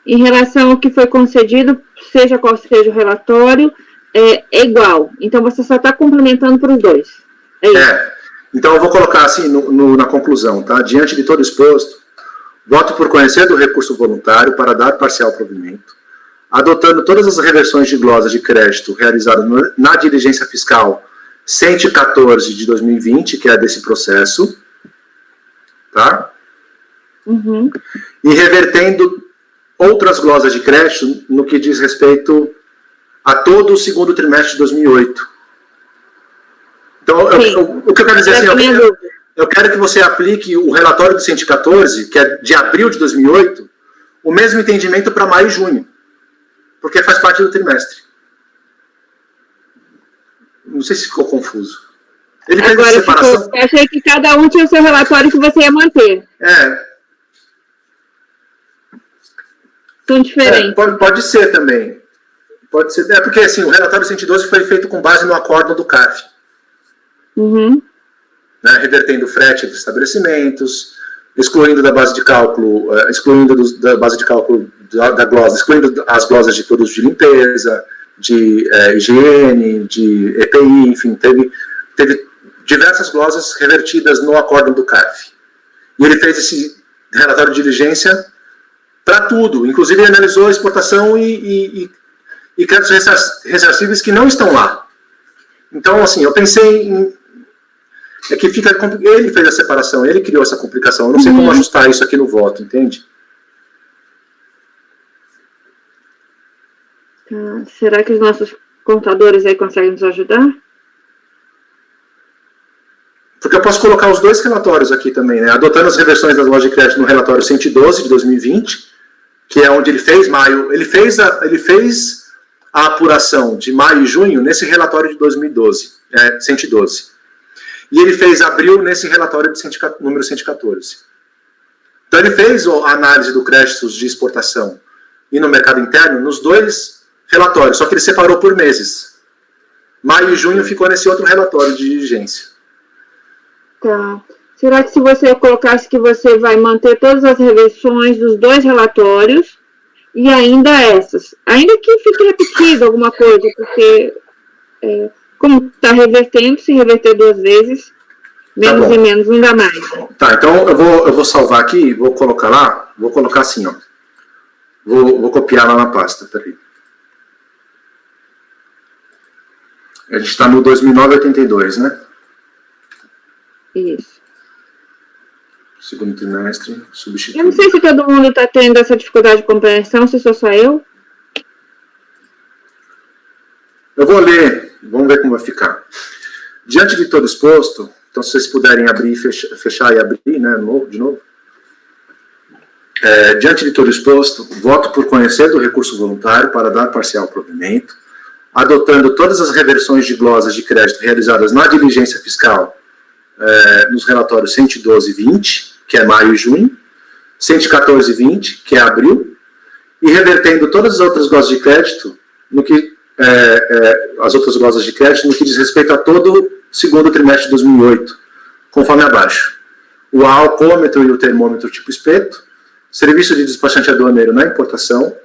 Em relação ao que foi concedido, seja qual seja o relatório, é igual. Então, você só está complementando para os dois. É isso. Então, eu vou colocar assim na conclusão, tá? Diante de todo exposto, voto por conhecer do recurso voluntário para dar parcial provimento, adotando todas as reversões de glosa de crédito realizadas na diligência fiscal 114 de 2020, que é desse processo, tá? Uhum. E revertendo outras glosas de crédito no que diz respeito a todo o segundo trimestre de 2008. Então, o que eu quero dizer assim, eu quero que você aplique o relatório do 114, que é de abril de 2008, o mesmo entendimento para maio e junho. Porque faz parte do trimestre. Não sei se ficou confuso. Ele fez a separação. Eu achei que cada um tinha o seu relatório que você ia manter. São diferentes. Pode ser também. Pode ser. Porque assim, o relatório 112 foi feito com base no acórdão do CARF. Uhum. Né, revertendo o frete dos estabelecimentos, excluindo da base de cálculo, da base de cálculo da glosa, excluindo as glosas de produtos de limpeza, de higiene, de EPI, enfim, teve diversas glosas revertidas no acórdão do CARF. E ele fez esse relatório de diligência para tudo, inclusive ele analisou a exportação e créditos ressarcíveis que não estão lá. Então, assim, eu pensei em... ele fez a separação, ele criou essa complicação. Eu não sei como ajustar isso aqui no voto, entende? Será que os nossos contadores aí conseguem nos ajudar? Porque eu posso colocar os dois relatórios aqui também, né? Adotando as reversões das lojas de crédito no relatório 112 de 2020, que é onde ele fez ele fez a apuração de maio e junho nesse relatório de 2012, 112. E ele fez abril nesse relatório número 114. Então ele fez a análise do créditos de exportação e no mercado interno nos dois relatórios, só que ele separou por meses. Maio e junho ficou nesse outro relatório de diligência. Tá. Será que se você colocasse que você vai manter todas as reversões dos dois relatórios e ainda essas? Ainda que fique repetido alguma coisa, porque... como está revertendo, se reverter duas vezes, menos e menos, não dá mais. Tá, então eu vou salvar aqui, vou colocar lá, vou colocar assim, ó. Vou copiar lá na pasta, peraí. A gente está no 2009-82, né? Isso. Segundo trimestre, substituir. Eu não sei se todo mundo está tendo essa dificuldade de compreensão, se sou só eu. Eu vou ler, vamos ver como vai ficar. Diante de todo exposto, então se vocês puderem abrir e fechar e abrir, né, de novo. Diante de todo exposto, voto por conhecer do recurso voluntário para dar parcial provimento, adotando todas as reversões de glosas de crédito realizadas na diligência fiscal nos relatórios 112 e 20, que é maio e junho, 114 e 20, que é abril, e revertendo todas as outras glosas de crédito no que diz respeito a todo o segundo trimestre de 2008, conforme abaixo. O alcoômetro e o termômetro tipo espeto, serviço de despachante aduaneiro na importação,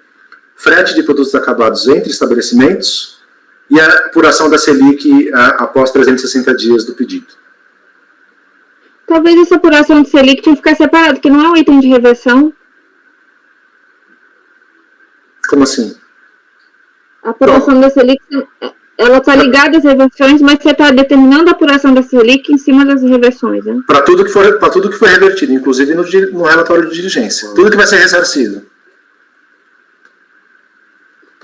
frete de produtos acabados entre estabelecimentos e a apuração da Selic após 360 dias do pedido. Talvez essa apuração de Selic tinha que ficar separado, que não é um item de reversão. Como assim? A apuração da Selic, ela está ligada às reversões, mas você está determinando a apuração da Selic em cima das reversões, né? Para tudo que foi revertido, inclusive no relatório de diligência. Tudo que vai ser ressarcido.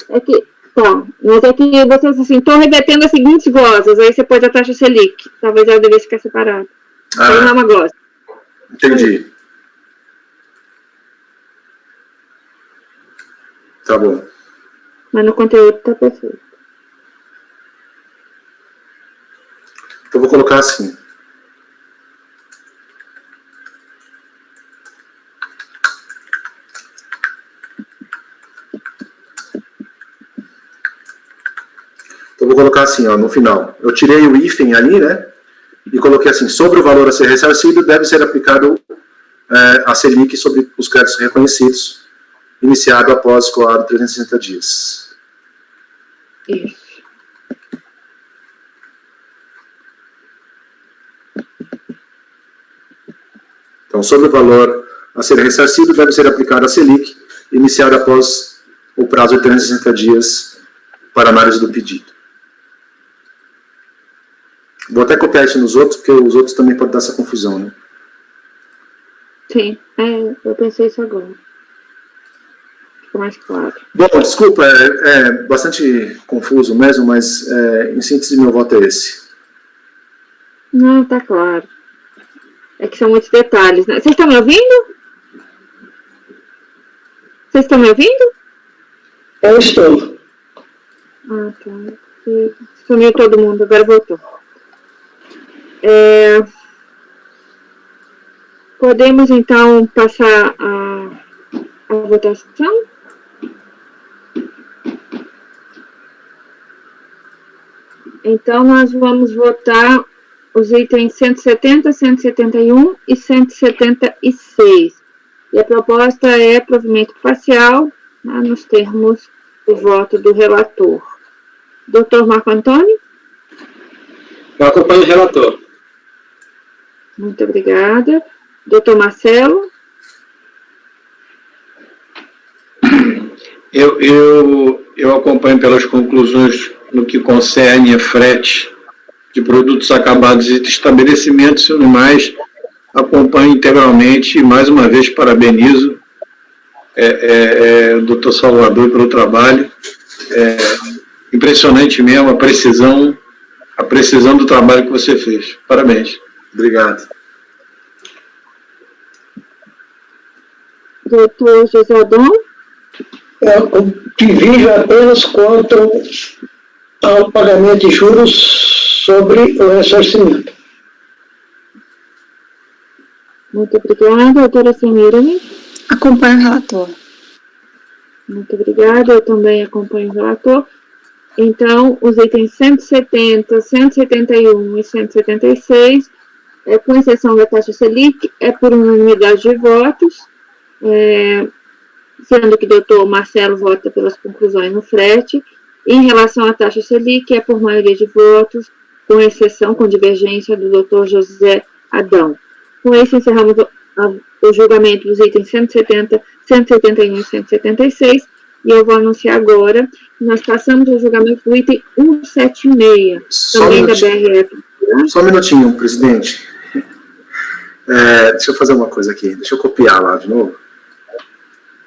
Mas é que vocês assim, estão revertendo as seguintes glosas, aí você pode a taxa Selic. Talvez ela devesse ficar separada. Então não é uma glosa. Entendi. Tá bom. Mas no conteúdo está perfeito. Então, eu vou colocar assim. Então, eu vou colocar assim, ó, no final. Eu tirei o hífen ali, né? E coloquei assim, sobre o valor a ser ressarcido, deve ser aplicado a Selic sobre os créditos reconhecidos, iniciado após escoado 360 dias. Isso. Então, sobre o valor a ser ressarcido, deve ser aplicado a Selic, iniciado após o prazo de 360 dias para análise do pedido. Vou até copiar isso nos outros, porque os outros também podem dar essa confusão, né? Sim, eu pensei isso agora. Ficou mais claro. Bom, desculpa, é bastante confuso mesmo, mas em síntese meu voto é esse. Não, tá claro. É que são muitos detalhes, né? Vocês estão me ouvindo? Vocês estão me ouvindo? Eu estou. Ah, tá. Sumiu todo mundo, agora voltou. Podemos, então, passar a votação? Então, nós vamos votar os itens 170, 171 e 176. E a proposta é provimento parcial, né, nos termos do voto do relator. Doutor Marco Antônio? Eu acompanho o relator. Muito obrigada. Doutor Marcelo? Eu acompanho pelas conclusões no que concerne a frete de produtos acabados e estabelecimentos e no mais, acompanho integralmente e mais uma vez parabenizo o doutor Salvador pelo trabalho. Impressionante mesmo a precisão do trabalho que você fez. Parabéns. Obrigado. Doutor José Adão? Eu divido apenas contra o pagamento de juros sobre o ressarcimento. Muito obrigada. Doutora Semiramis? Acompanho o relator. Muito obrigada. Eu também acompanho o relator. Então, os itens 170, 171 e 176, com exceção da taxa Selic, por unanimidade de votos, sendo que o doutor Marcelo vota pelas conclusões no frete. Em relação à taxa Selic, por maioria de votos, com exceção, com divergência do doutor José Adão. Com isso, encerramos o julgamento dos itens 170, 171 e 176, e eu vou anunciar agora que nós passamos ao julgamento do item 176, também da BRF. Só um minutinho, presidente. Deixa eu fazer uma coisa aqui. Deixa eu copiar lá de novo.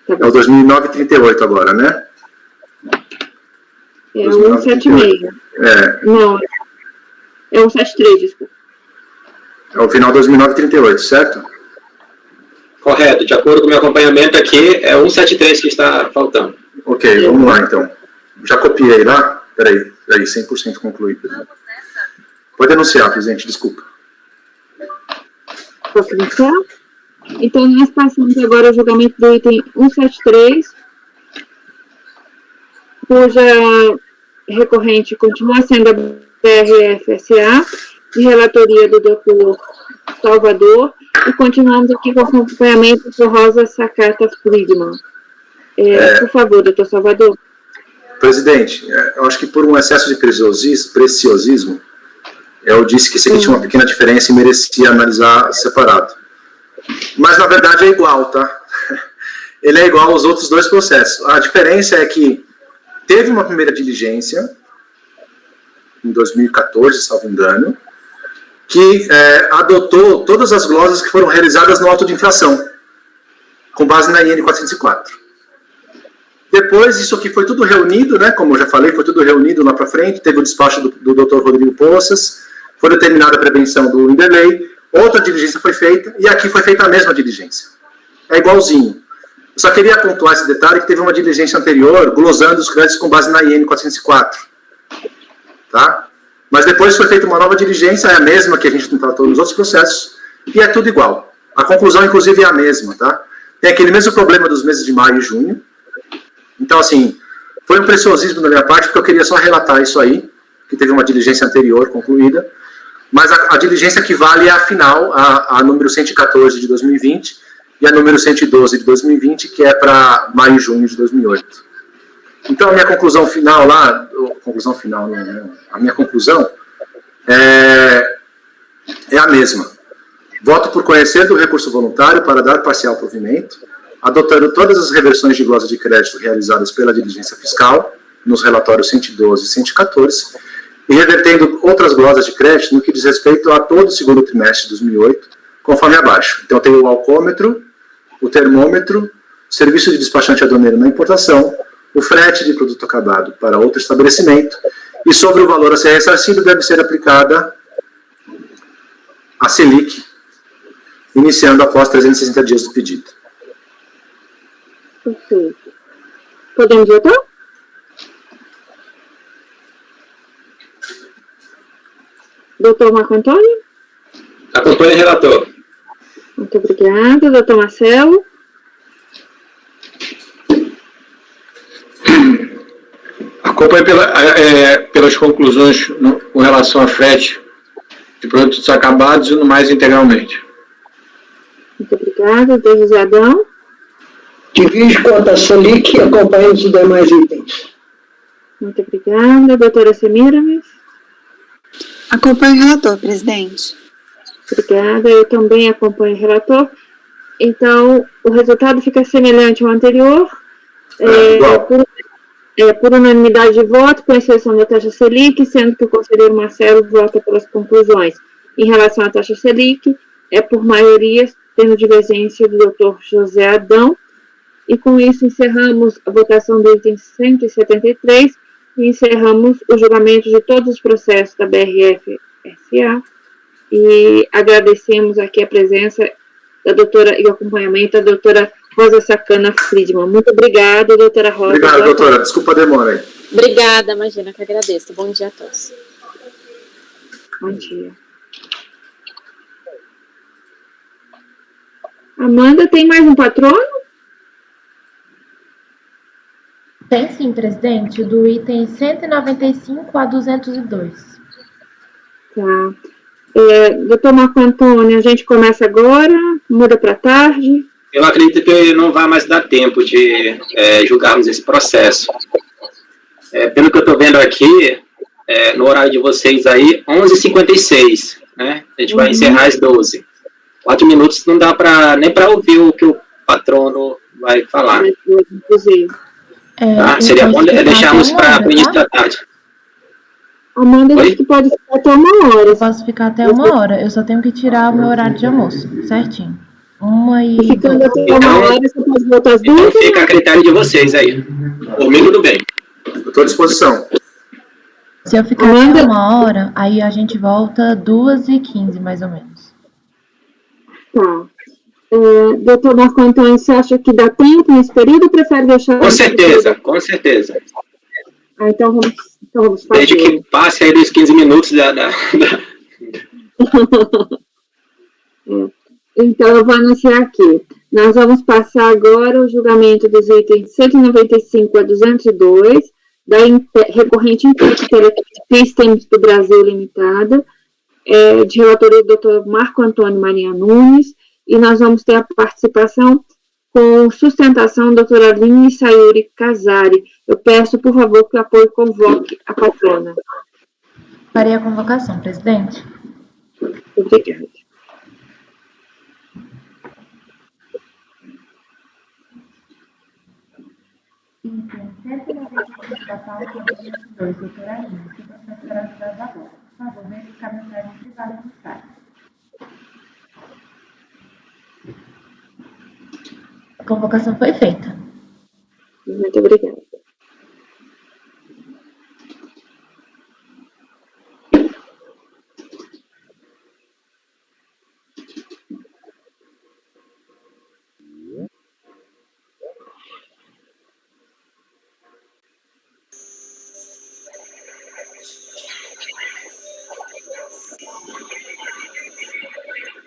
Tá é o 2009-38 agora, né? É o 176. Não, é o 173, desculpa. É o final 2009-38, certo? Correto, de acordo com o meu acompanhamento aqui, é 173 que está faltando. Ok, vamos lá então. Já copiei lá? Peraí, 100% concluído. Pode anunciar, presidente, desculpa. Posso iniciar? Então, nós passamos agora ao julgamento do item 173, cuja recorrente continua sendo a BRF-SA, de relatoria do Dr. Salvador, e continuamos aqui com o acompanhamento do Rosa Sakata Friedman. Por favor, doutor Salvador. Presidente, eu acho que por um excesso de preciosismo, eu disse que esse aqui tinha uma pequena diferença e merecia analisar separado. Mas, na verdade, é igual, tá? Ele é igual aos outros dois processos. A diferença é que teve uma primeira diligência, em 2014, salvo engano, que adotou todas as glosas que foram realizadas no auto de infração, com base na IN 404. Depois, isso aqui foi tudo reunido, né, como eu já falei, foi tudo reunido lá para frente, teve o despacho do Dr. Rodrigo Poças, foi determinada a prevenção do Indelei, outra diligência foi feita, e aqui foi feita a mesma diligência. É igualzinho. Eu só queria pontuar esse detalhe, que teve uma diligência anterior, glosando os créditos com base na IN 404. Tá? Mas depois foi feita uma nova diligência, é a mesma que a gente tratou nos outros processos, e é tudo igual. A conclusão, inclusive, é a mesma, tá? Tem aquele mesmo problema dos meses de maio e junho. Então, assim, foi um preciosismo da minha parte, porque eu queria só relatar isso aí, que teve uma diligência anterior concluída, mas a diligência que vale é a final, a número 114 de 2020 e a número 112 de 2020, que é para maio e junho de 2008. Então, a minha conclusão final lá, a minha conclusão é a mesma. Voto por conhecer do recurso voluntário para dar parcial provimento, adotando todas as reversões de glosa de crédito realizadas pela diligência fiscal, nos relatórios 112 e 114, e revertendo outras glosas de crédito no que diz respeito a todo o segundo trimestre de 2008, conforme abaixo. Então, tem o alcômetro, o termômetro, serviço de despachante aduaneiro na importação, o frete de produto acabado para outro estabelecimento, e sobre o valor a ser ressarcido deve ser aplicada a Selic, iniciando após 360 dias do pedido. Perfeito. Podemos votar? Doutor Marco Antônio? Acompanhe, relator. Muito obrigada. Doutor Marcelo? Acompanhe pelas conclusões com relação a frete de produtos acabados e no mais integralmente. Muito obrigada. Doutor José Adão? Divido quanto a Selic e acompanho os demais itens. Muito obrigada. Doutora Semiramis? Acompanho o relator, presidente. Obrigada. Eu também acompanho o relator. Então, o resultado fica semelhante ao anterior. Por unanimidade de voto, com exceção da taxa Selic, sendo que o conselheiro Marcelo vota pelas conclusões. Em relação à taxa Selic, é por maioria, tendo divergência do doutor José Adão. E com isso encerramos a votação do item 173 e encerramos o julgamento de todos os processos da BRF-SA. E agradecemos aqui a presença da doutora e o acompanhamento da doutora Rosa Sakata Friedman. Muito obrigada, doutora Rosa. Obrigado, doutora. Desculpa a demora aí. Obrigada, imagina que agradeço. Bom dia a todos. Bom dia. Amanda, tem mais um patrono? Tem sim, presidente, do item 195 a 202. Tá. Doutor Marco Antônio, a gente começa agora, muda para tarde. Eu acredito que não vai mais dar tempo de julgarmos esse processo. Pelo que eu estou vendo aqui, no horário de vocês aí, 11h56, né? A gente vai encerrar às 12. 4 minutos não dá nem para ouvir o que o patrono vai falar. Tá? Seria bom deixarmos para o início da tarde. Amanda disse que pode ficar até 1 hora. Eu posso ficar até 1 hora, eu só tenho que tirar o meu horário de almoço, certinho. 1h e... Ficando até 1 hora, você pode voltar às 2? Então fica a critério de vocês aí. Por mim, tudo bem. Eu estou à disposição. Se eu ficar até 1 hora, aí a gente volta 2h15, mais ou menos. Tá. Doutor Marco Antônio, você acha que dá tempo nesse período ou prefere deixar... Com certeza, com certeza. Então vamos fazer. Desde que passe aí dos 15 minutos Então, eu vou anunciar aqui. Nós vamos passar agora o julgamento dos itens 195 a 202, da recorrente Systems do Brasil Limitada, de relatoria do Dr. Marco Antônio Maria Nunes, e nós vamos ter a participação com sustentação da doutora Aline Sayuri Casari. Eu peço, por favor, que o apoio convoque a patrona. Farei a convocação, presidente. Obrigada. Item 195 da pauta 22, doutora Aline, que você será ajudada agora. Por favor, verificar a mensagem privada no site. A convocação foi feita. Muito obrigada.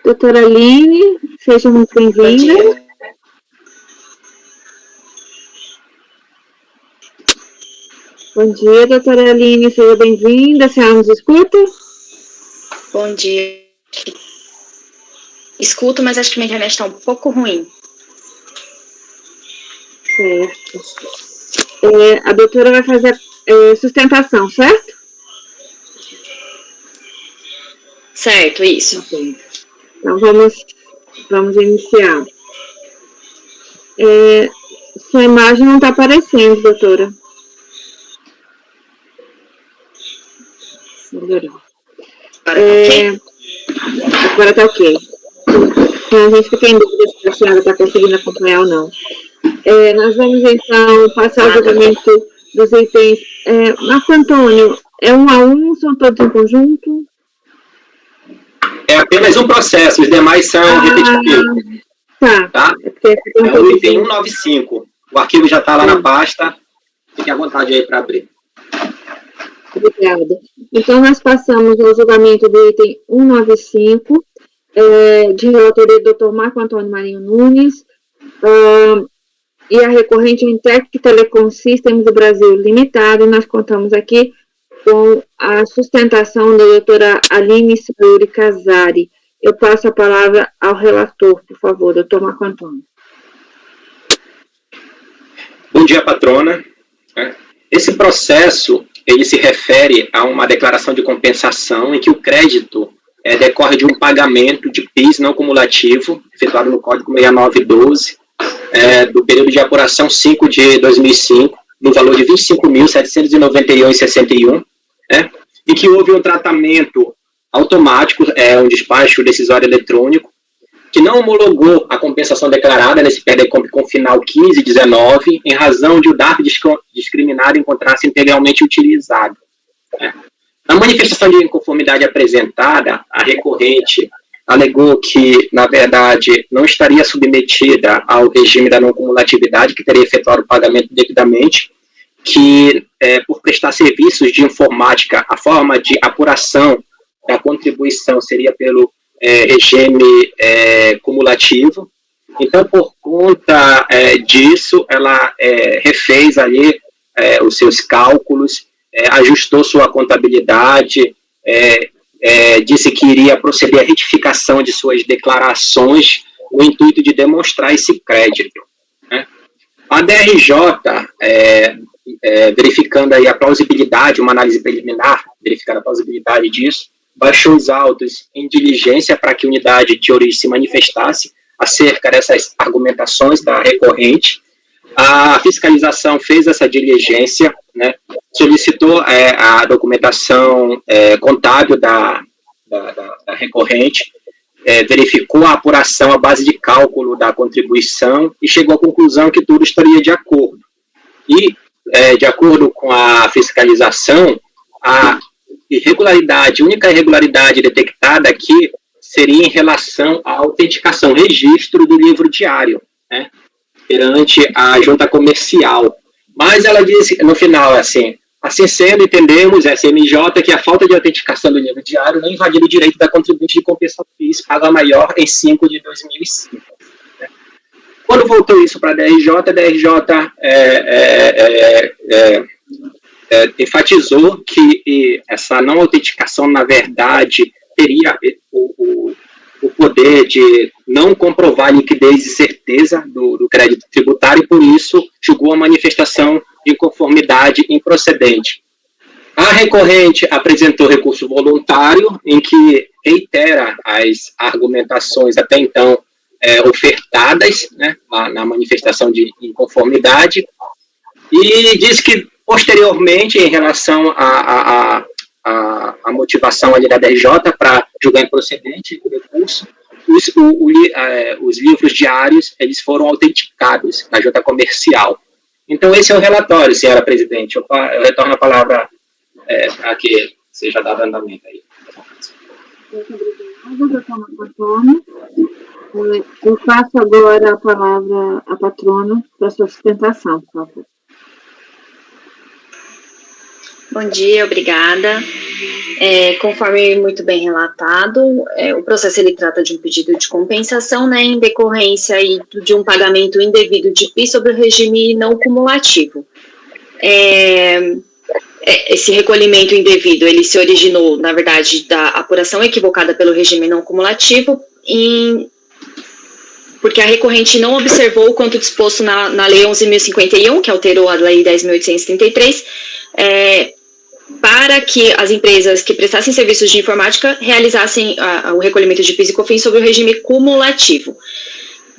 Doutora Aline, seja muito bem-vinda. Bom dia, doutora Aline, seja bem-vinda. A senhora nos escuta? Bom dia. Escuto, mas acho que minha internet está um pouco ruim. Certo. A doutora vai fazer sustentação, certo? Certo, isso. Okay. Então, vamos iniciar. Sua imagem não está aparecendo, doutora. Melhorou. Agora está ok. Então, a gente fica em dúvida se a senhora está conseguindo acompanhar ou não. Nós vamos, então, passar o julgamento dos itens. Marco Antônio, é 1 a 1, são todos em conjunto? É apenas um processo, os demais são repetitivos. Tá? É o item 195. O arquivo já está lá na pasta. Fique à vontade aí para abrir. Obrigada. Então, nós passamos ao julgamento do item 195, de relatoria do Dr. Marco Antônio Marinho Nunes, e a recorrente Intec Telecom Systems do Brasil Limitada, e nós contamos aqui com a sustentação da doutora Aline Sayuri Casari. Eu passo a palavra ao relator, por favor, doutor Marco Antônio. Bom dia, patrona. Esse processo, ele se refere a uma declaração de compensação em que o crédito decorre de um pagamento de PIS não cumulativo, efetuado no Código 6912, do período de apuração 5 de 2005, no valor de R$ 25.791,61, em que houve um tratamento automático, um despacho decisório eletrônico, que não homologou a compensação declarada nesse PEDECOMP com final 15/19, em razão de o DARF discriminado encontrar-se integralmente utilizado. Na manifestação de inconformidade apresentada, a recorrente alegou que, na verdade, não estaria submetida ao regime da não cumulatividade, que teria efetuado o pagamento devidamente, que, por prestar serviços de informática, a forma de apuração da contribuição seria pelo regime cumulativo. Então, por conta disso, ela refez ali os seus cálculos, ajustou sua contabilidade, disse que iria proceder à retificação de suas declarações no intuito de demonstrar esse crédito. A DRJ, verificando aí a plausibilidade, uma análise preliminar, verificando a plausibilidade disso, baixou os autos em diligência para que a unidade de origem se manifestasse acerca dessas argumentações da recorrente. A fiscalização fez essa diligência, solicitou a documentação contábil da recorrente, verificou a apuração à base de cálculo da contribuição e chegou à conclusão que tudo estaria de acordo. E, de acordo com a fiscalização, a única irregularidade detectada aqui seria em relação à autenticação, registro do livro diário, né, perante a junta comercial. Mas ela disse, no final, assim sendo, entendemos, SMJ, que a falta de autenticação do livro diário não invadiu o direito da contribuinte de compensação FIIs, paga maior em 5 de 2005. Né. Quando voltou isso para a DRJ, a DRJ enfatizou que essa não autenticação, na verdade, teria o poder de não comprovar a liquidez e certeza do crédito tributário, e por isso julgou a manifestação de inconformidade improcedente. A recorrente apresentou recurso voluntário, em que reitera as argumentações até então ofertadas, né, na manifestação de inconformidade, e diz que, posteriormente, em relação à motivação ali da DRJ para julgar improcedente o recurso, os livros diários eles foram autenticados na junta comercial. Então, esse é o relatório, senhora presidente. Eu retorno a palavra para que seja dado andamento aí. Muito obrigada, doutora Patrona. Eu passo agora a palavra à patrona para sua sustentação, por favor. Bom dia, obrigada. Conforme muito bem relatado, o processo ele trata de um pedido de compensação, né, em decorrência aí de um pagamento indevido de PIS sobre o regime não cumulativo. Esse recolhimento indevido, ele se originou, na verdade, da apuração equivocada pelo regime não cumulativo, porque a recorrente não observou o quanto disposto na Lei 11.051, que alterou a Lei 10.833, para que as empresas que prestassem serviços de informática realizassem o recolhimento de PIS e COFINS sobre o regime cumulativo.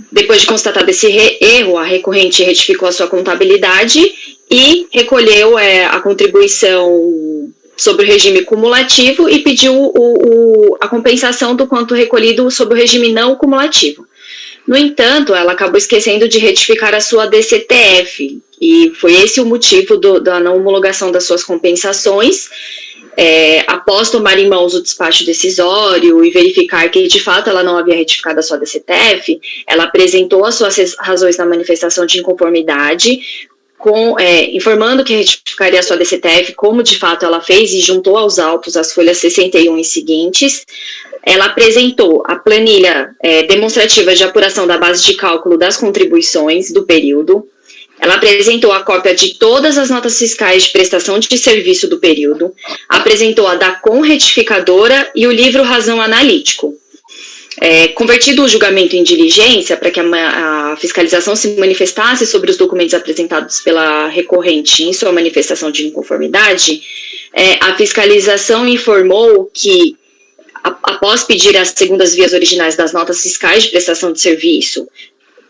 Depois de constatado esse erro, a recorrente retificou a sua contabilidade e recolheu a contribuição sobre o regime cumulativo e pediu a compensação do quanto recolhido sobre o regime não cumulativo. No entanto, ela acabou esquecendo de retificar a sua DCTF, e foi esse o motivo da não homologação das suas compensações. Após tomar em mãos o despacho decisório e verificar que, de fato, ela não havia retificado a sua DCTF, ela apresentou as suas razões na manifestação de inconformidade, informando que retificaria a sua DCTF, como de fato ela fez, e juntou aos autos as folhas 61 e seguintes. Ela apresentou a planilha demonstrativa de apuração da base de cálculo das contribuições do período. Ela apresentou a cópia de todas as notas fiscais de prestação de serviço do período, apresentou a DACOM retificadora e o livro Razão Analítico. Convertido o julgamento em diligência para que a fiscalização se manifestasse sobre os documentos apresentados pela recorrente em sua manifestação de inconformidade, a fiscalização informou que, após pedir as segundas vias originais das notas fiscais de prestação de serviço,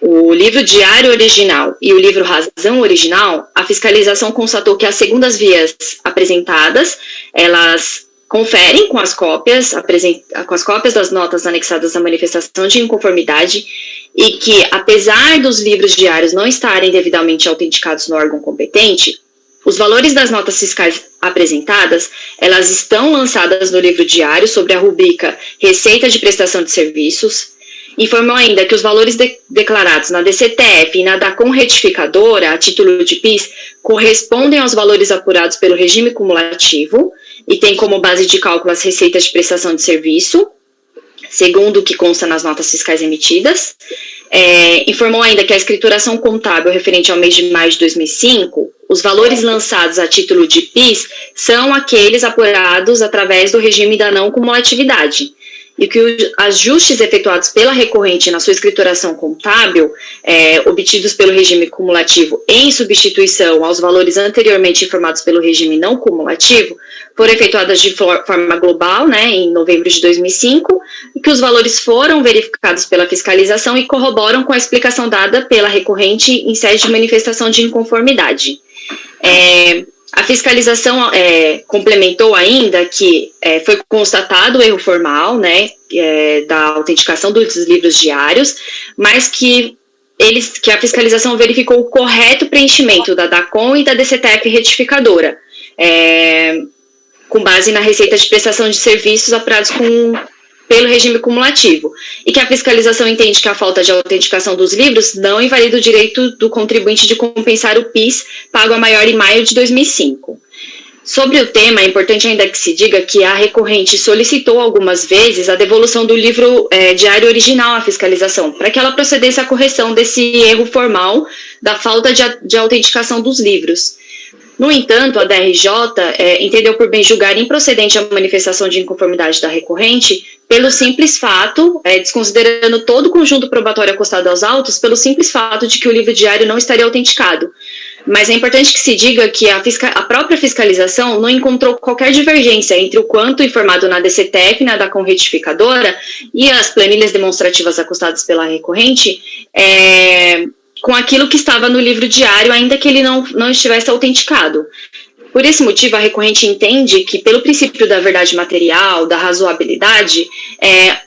o livro diário original e o livro razão original, a fiscalização constatou que as segundas vias apresentadas, elas conferem com as cópias das notas anexadas à manifestação de inconformidade, e que, apesar dos livros diários não estarem devidamente autenticados no órgão competente, os valores das notas fiscais apresentadas, elas estão lançadas no livro diário sobre a rubrica Receita de Prestação de Serviços. Informou ainda que os valores declarados na DCTF e na DACOM retificadora, a título de PIS, correspondem aos valores apurados pelo regime cumulativo e tem como base de cálculo as receitas de prestação de serviço, segundo o que consta nas notas fiscais emitidas. Informou ainda que a escrituração contábil referente ao mês de maio de 2005, os valores lançados a título de PIS são aqueles apurados através do regime da não cumulatividade, e que os ajustes efetuados pela recorrente na sua escrituração contábil, obtidos pelo regime cumulativo em substituição aos valores anteriormente informados pelo regime não cumulativo, foram efetuadas de forma global, né, em novembro de 2005, e que os valores foram verificados pela fiscalização e corroboram com a explicação dada pela recorrente em sede de manifestação de inconformidade. A fiscalização complementou ainda que foi constatado o erro formal, né, da autenticação dos livros diários, mas que a fiscalização verificou o correto preenchimento da DACOM e da DCTF retificadora, com base na receita de prestação de serviços apurados pelo regime cumulativo, e que a fiscalização entende que a falta de autenticação dos livros não invalida o direito do contribuinte de compensar o PIS pago a maior em maio de 2005. Sobre o tema, é importante ainda que se diga que a recorrente solicitou algumas vezes a devolução do livro diário original à fiscalização, para que ela procedesse à correção desse erro formal da falta de autenticação dos livros. No entanto, a DRJ entendeu por bem julgar improcedente a manifestação de inconformidade da recorrente pelo simples fato, desconsiderando todo o conjunto probatório acostado aos autos, pelo simples fato de que o livro diário não estaria autenticado. Mas é importante que se diga que a própria fiscalização não encontrou qualquer divergência entre o quanto informado na DCTF, na DACOM retificadora, e as planilhas demonstrativas acostadas pela recorrente, com aquilo que estava no livro diário, ainda que ele não estivesse autenticado. Por esse motivo, a recorrente entende que, pelo princípio da verdade material, da razoabilidade,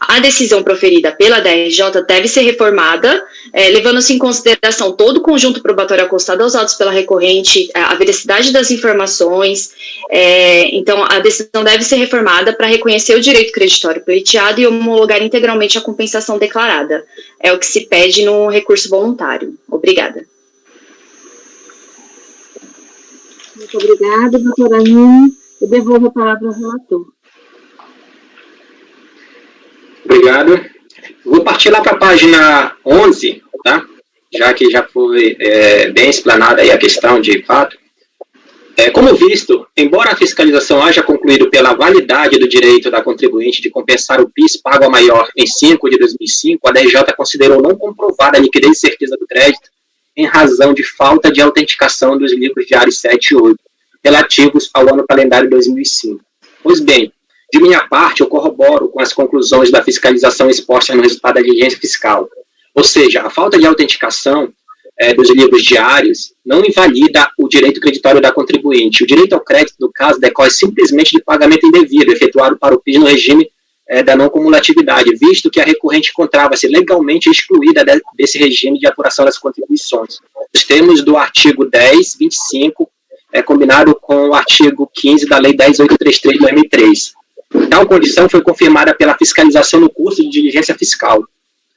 a decisão proferida pela DRJ deve ser reformada, levando-se em consideração todo o conjunto probatório acostado aos autos pela recorrente, a veracidade das informações. Então, a decisão deve ser reformada para reconhecer o direito creditório pleiteado e homologar integralmente a compensação declarada. É o que se pede no recurso voluntário. Obrigada. Muito obrigada, doutora Nini. Eu devolvo a palavra ao relator. Obrigado. Vou partir lá para a página 11, tá? Já que já foi bem explanada aí a questão de fato. Como visto, embora a fiscalização haja concluído pela validade do direito da contribuinte de compensar o PIS pago a maior em 5 de 2005, a DRJ considerou não comprovada a liquidez e certeza do crédito em razão de falta de autenticação dos livros diários 7 e 8, relativos ao ano calendário 2005. Pois bem, de minha parte, eu corroboro com as conclusões da fiscalização expostas no resultado da diligência fiscal. Ou seja, a falta de autenticação dos livros diários não invalida o direito creditório da contribuinte. O direito ao crédito, no caso, decorre simplesmente de pagamento indevido, efetuado para o PIS no regime da não cumulatividade, visto que a recorrente encontrava-se legalmente excluída desse regime de apuração das contribuições. Os termos do artigo 10, 25, combinado com o artigo 15 da Lei 10.833 de 2003. Tal condição foi confirmada pela fiscalização no curso de diligência fiscal.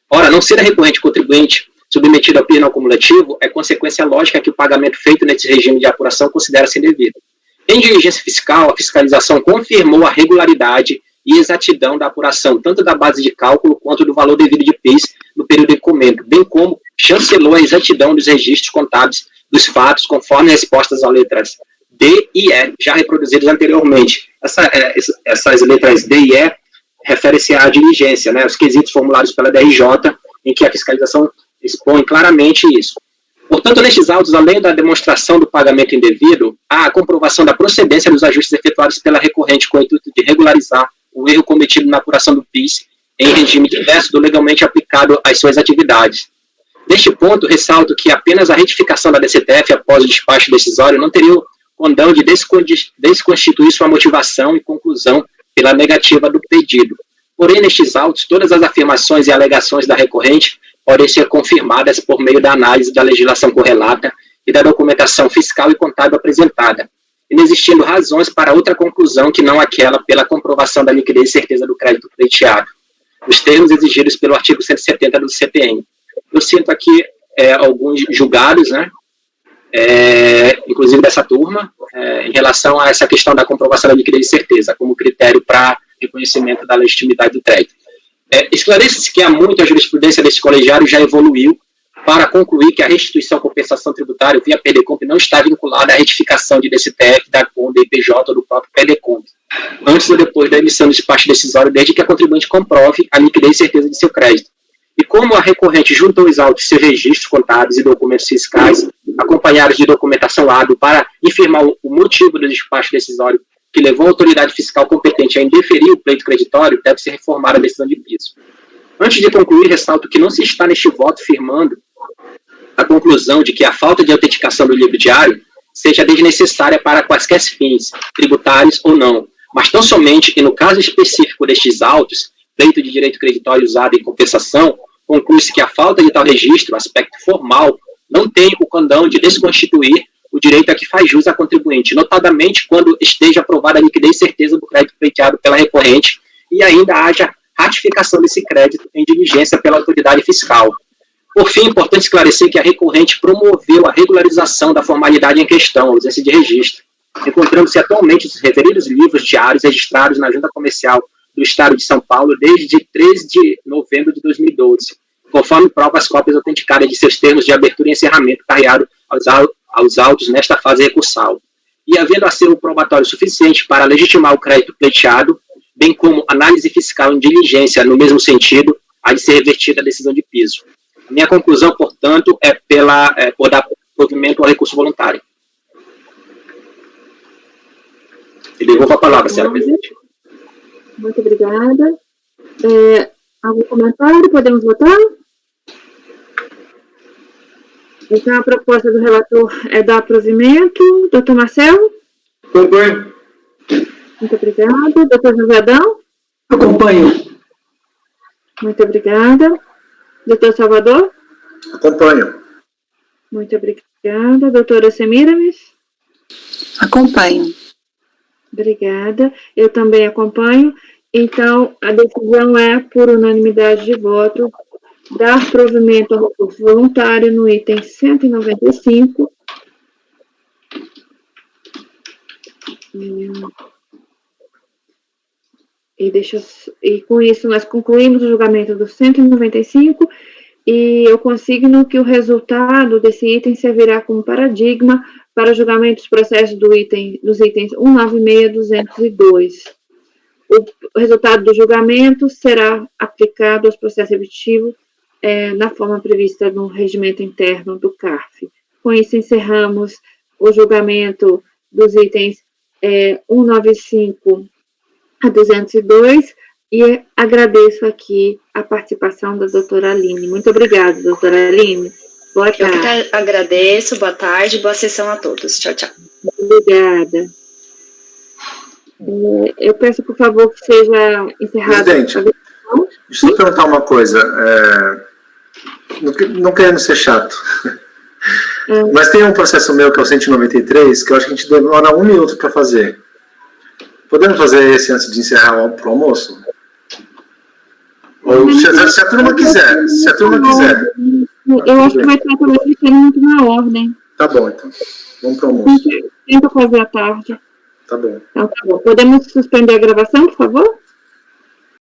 Ora, não ser a recorrente contribuinte submetida ao PIS não cumulativo é consequência lógica que o pagamento feito nesse regime de apuração considera-se indevido. Em diligência fiscal, a fiscalização confirmou a regularidade e exatidão da apuração, tanto da base de cálculo quanto do valor devido de PIS no período de comento, bem como chancelou a exatidão dos registros contábeis dos fatos, conforme respostas às letras D e E, já reproduzidas anteriormente. Essas letras D e E referem-se à diligência, os quesitos formulados pela DRJ, em que a fiscalização expõe claramente isso. Portanto, nestes autos, além da demonstração do pagamento indevido, há a comprovação da procedência dos ajustes efetuados pela recorrente com o intuito de regularizar o erro cometido na apuração do PIS em regime diverso do legalmente aplicado às suas atividades. Neste ponto, ressalto que apenas a retificação da DCTF após o despacho decisório não teria o condão de desconstituir sua motivação e conclusão pela negativa do pedido. Porém, nestes autos, todas as afirmações e alegações da recorrente podem ser confirmadas por meio da análise da legislação correlata e da documentação fiscal e contábil apresentada, inexistindo razões para outra conclusão que não aquela pela comprovação da liquidez e certeza do crédito pleiteado, os termos exigidos pelo artigo 170 do CPN. Eu sinto aqui alguns julgados, inclusive dessa turma, em relação a essa questão da comprovação da liquidez e certeza, como critério para reconhecimento da legitimidade do crédito. Esclarece-se que há muito a jurisprudência desse colegiado já evoluiu para concluir que a restituição compensação tributária via PDComp não está vinculada à retificação de DCTF, da COM, do IPJ ou do próprio PDComp, antes ou depois da emissão do despacho decisório, desde que a contribuinte comprove a liquidez e certeza de seu crédito. E como a recorrente juntou os autos seus registros contábeis e documentos fiscais, acompanhados de documentação hábil para infirmar o motivo do despacho decisório que levou a autoridade fiscal competente a indeferir o pleito creditório, deve ser reformada a decisão de piso. Antes de concluir, ressalto que não se está neste voto firmando a conclusão de que a falta de autenticação do livro diário seja desnecessária para quaisquer fins, tributários ou não, mas tão somente que no caso específico destes autos, pleito de direito creditório usado em compensação, conclui-se que a falta de tal registro, aspecto formal, não tem o condão de desconstituir o direito a que faz jus a contribuinte, notadamente quando esteja aprovada a liquidez e certeza do crédito pleiteado pela recorrente e ainda haja ratificação desse crédito em diligência pela autoridade fiscal. Por fim, é importante esclarecer que a recorrente promoveu a regularização da formalidade em questão, a ausência de registro, encontrando-se atualmente os referidos livros diários registrados na Junta Comercial do Estado de São Paulo desde 13 de novembro de 2012, conforme prova as cópias autenticadas de seus termos de abertura e encerramento carreado aos autos nesta fase recursal. E havendo acervo probatório suficiente para legitimar o crédito pleiteado, bem como análise fiscal em diligência no mesmo sentido, há de ser revertida a decisão de piso. A minha conclusão, portanto, é por dar provimento ao recurso voluntário. E devolvo a palavra, senhora presidente. Muito obrigada. Algum comentário? Podemos votar? Então, a proposta do relator é dar provimento. Doutor Marcelo? Acompanho. Muito obrigada. Doutor José Adão? Acompanho. Muito obrigada. Doutor Salvador? Acompanho. Muito obrigada. Doutora Semiramis? Acompanho. Obrigada. Eu também acompanho. Então, a decisão é, por unanimidade de voto, dar provimento ao recurso voluntário no item 195. E com isso, nós concluímos o julgamento do 195 e eu consigno que o resultado desse item servirá como paradigma para o julgamento dos processos dos itens 196 e 202. O resultado do julgamento será aplicado aos processos repetitivos na forma prevista no regimento interno do CARF. Com isso, encerramos o julgamento dos itens 195 a 202 e agradeço aqui a participação da doutora Aline. Muito obrigada, doutora Aline. Boa tarde. Eu que agradeço, boa tarde, boa sessão a todos. Tchau, tchau. Obrigada. Eu peço, por favor, que seja encerrada. Presidente, deixa eu perguntar uma coisa. Não querendo ser chato, mas tem um processo meu que é o 193, que eu acho que a gente demora 1 minuto para fazer. Podemos fazer esse antes de encerrar para o almoço? Ou se a turma quiser. Se a turma quiser. Eu acho que vai estar também muito na ordem. Tá bom, então. Vamos para o almoço. Tenta fazer à tarde. Tá bom. Então, tá bom. Podemos suspender a gravação, por favor?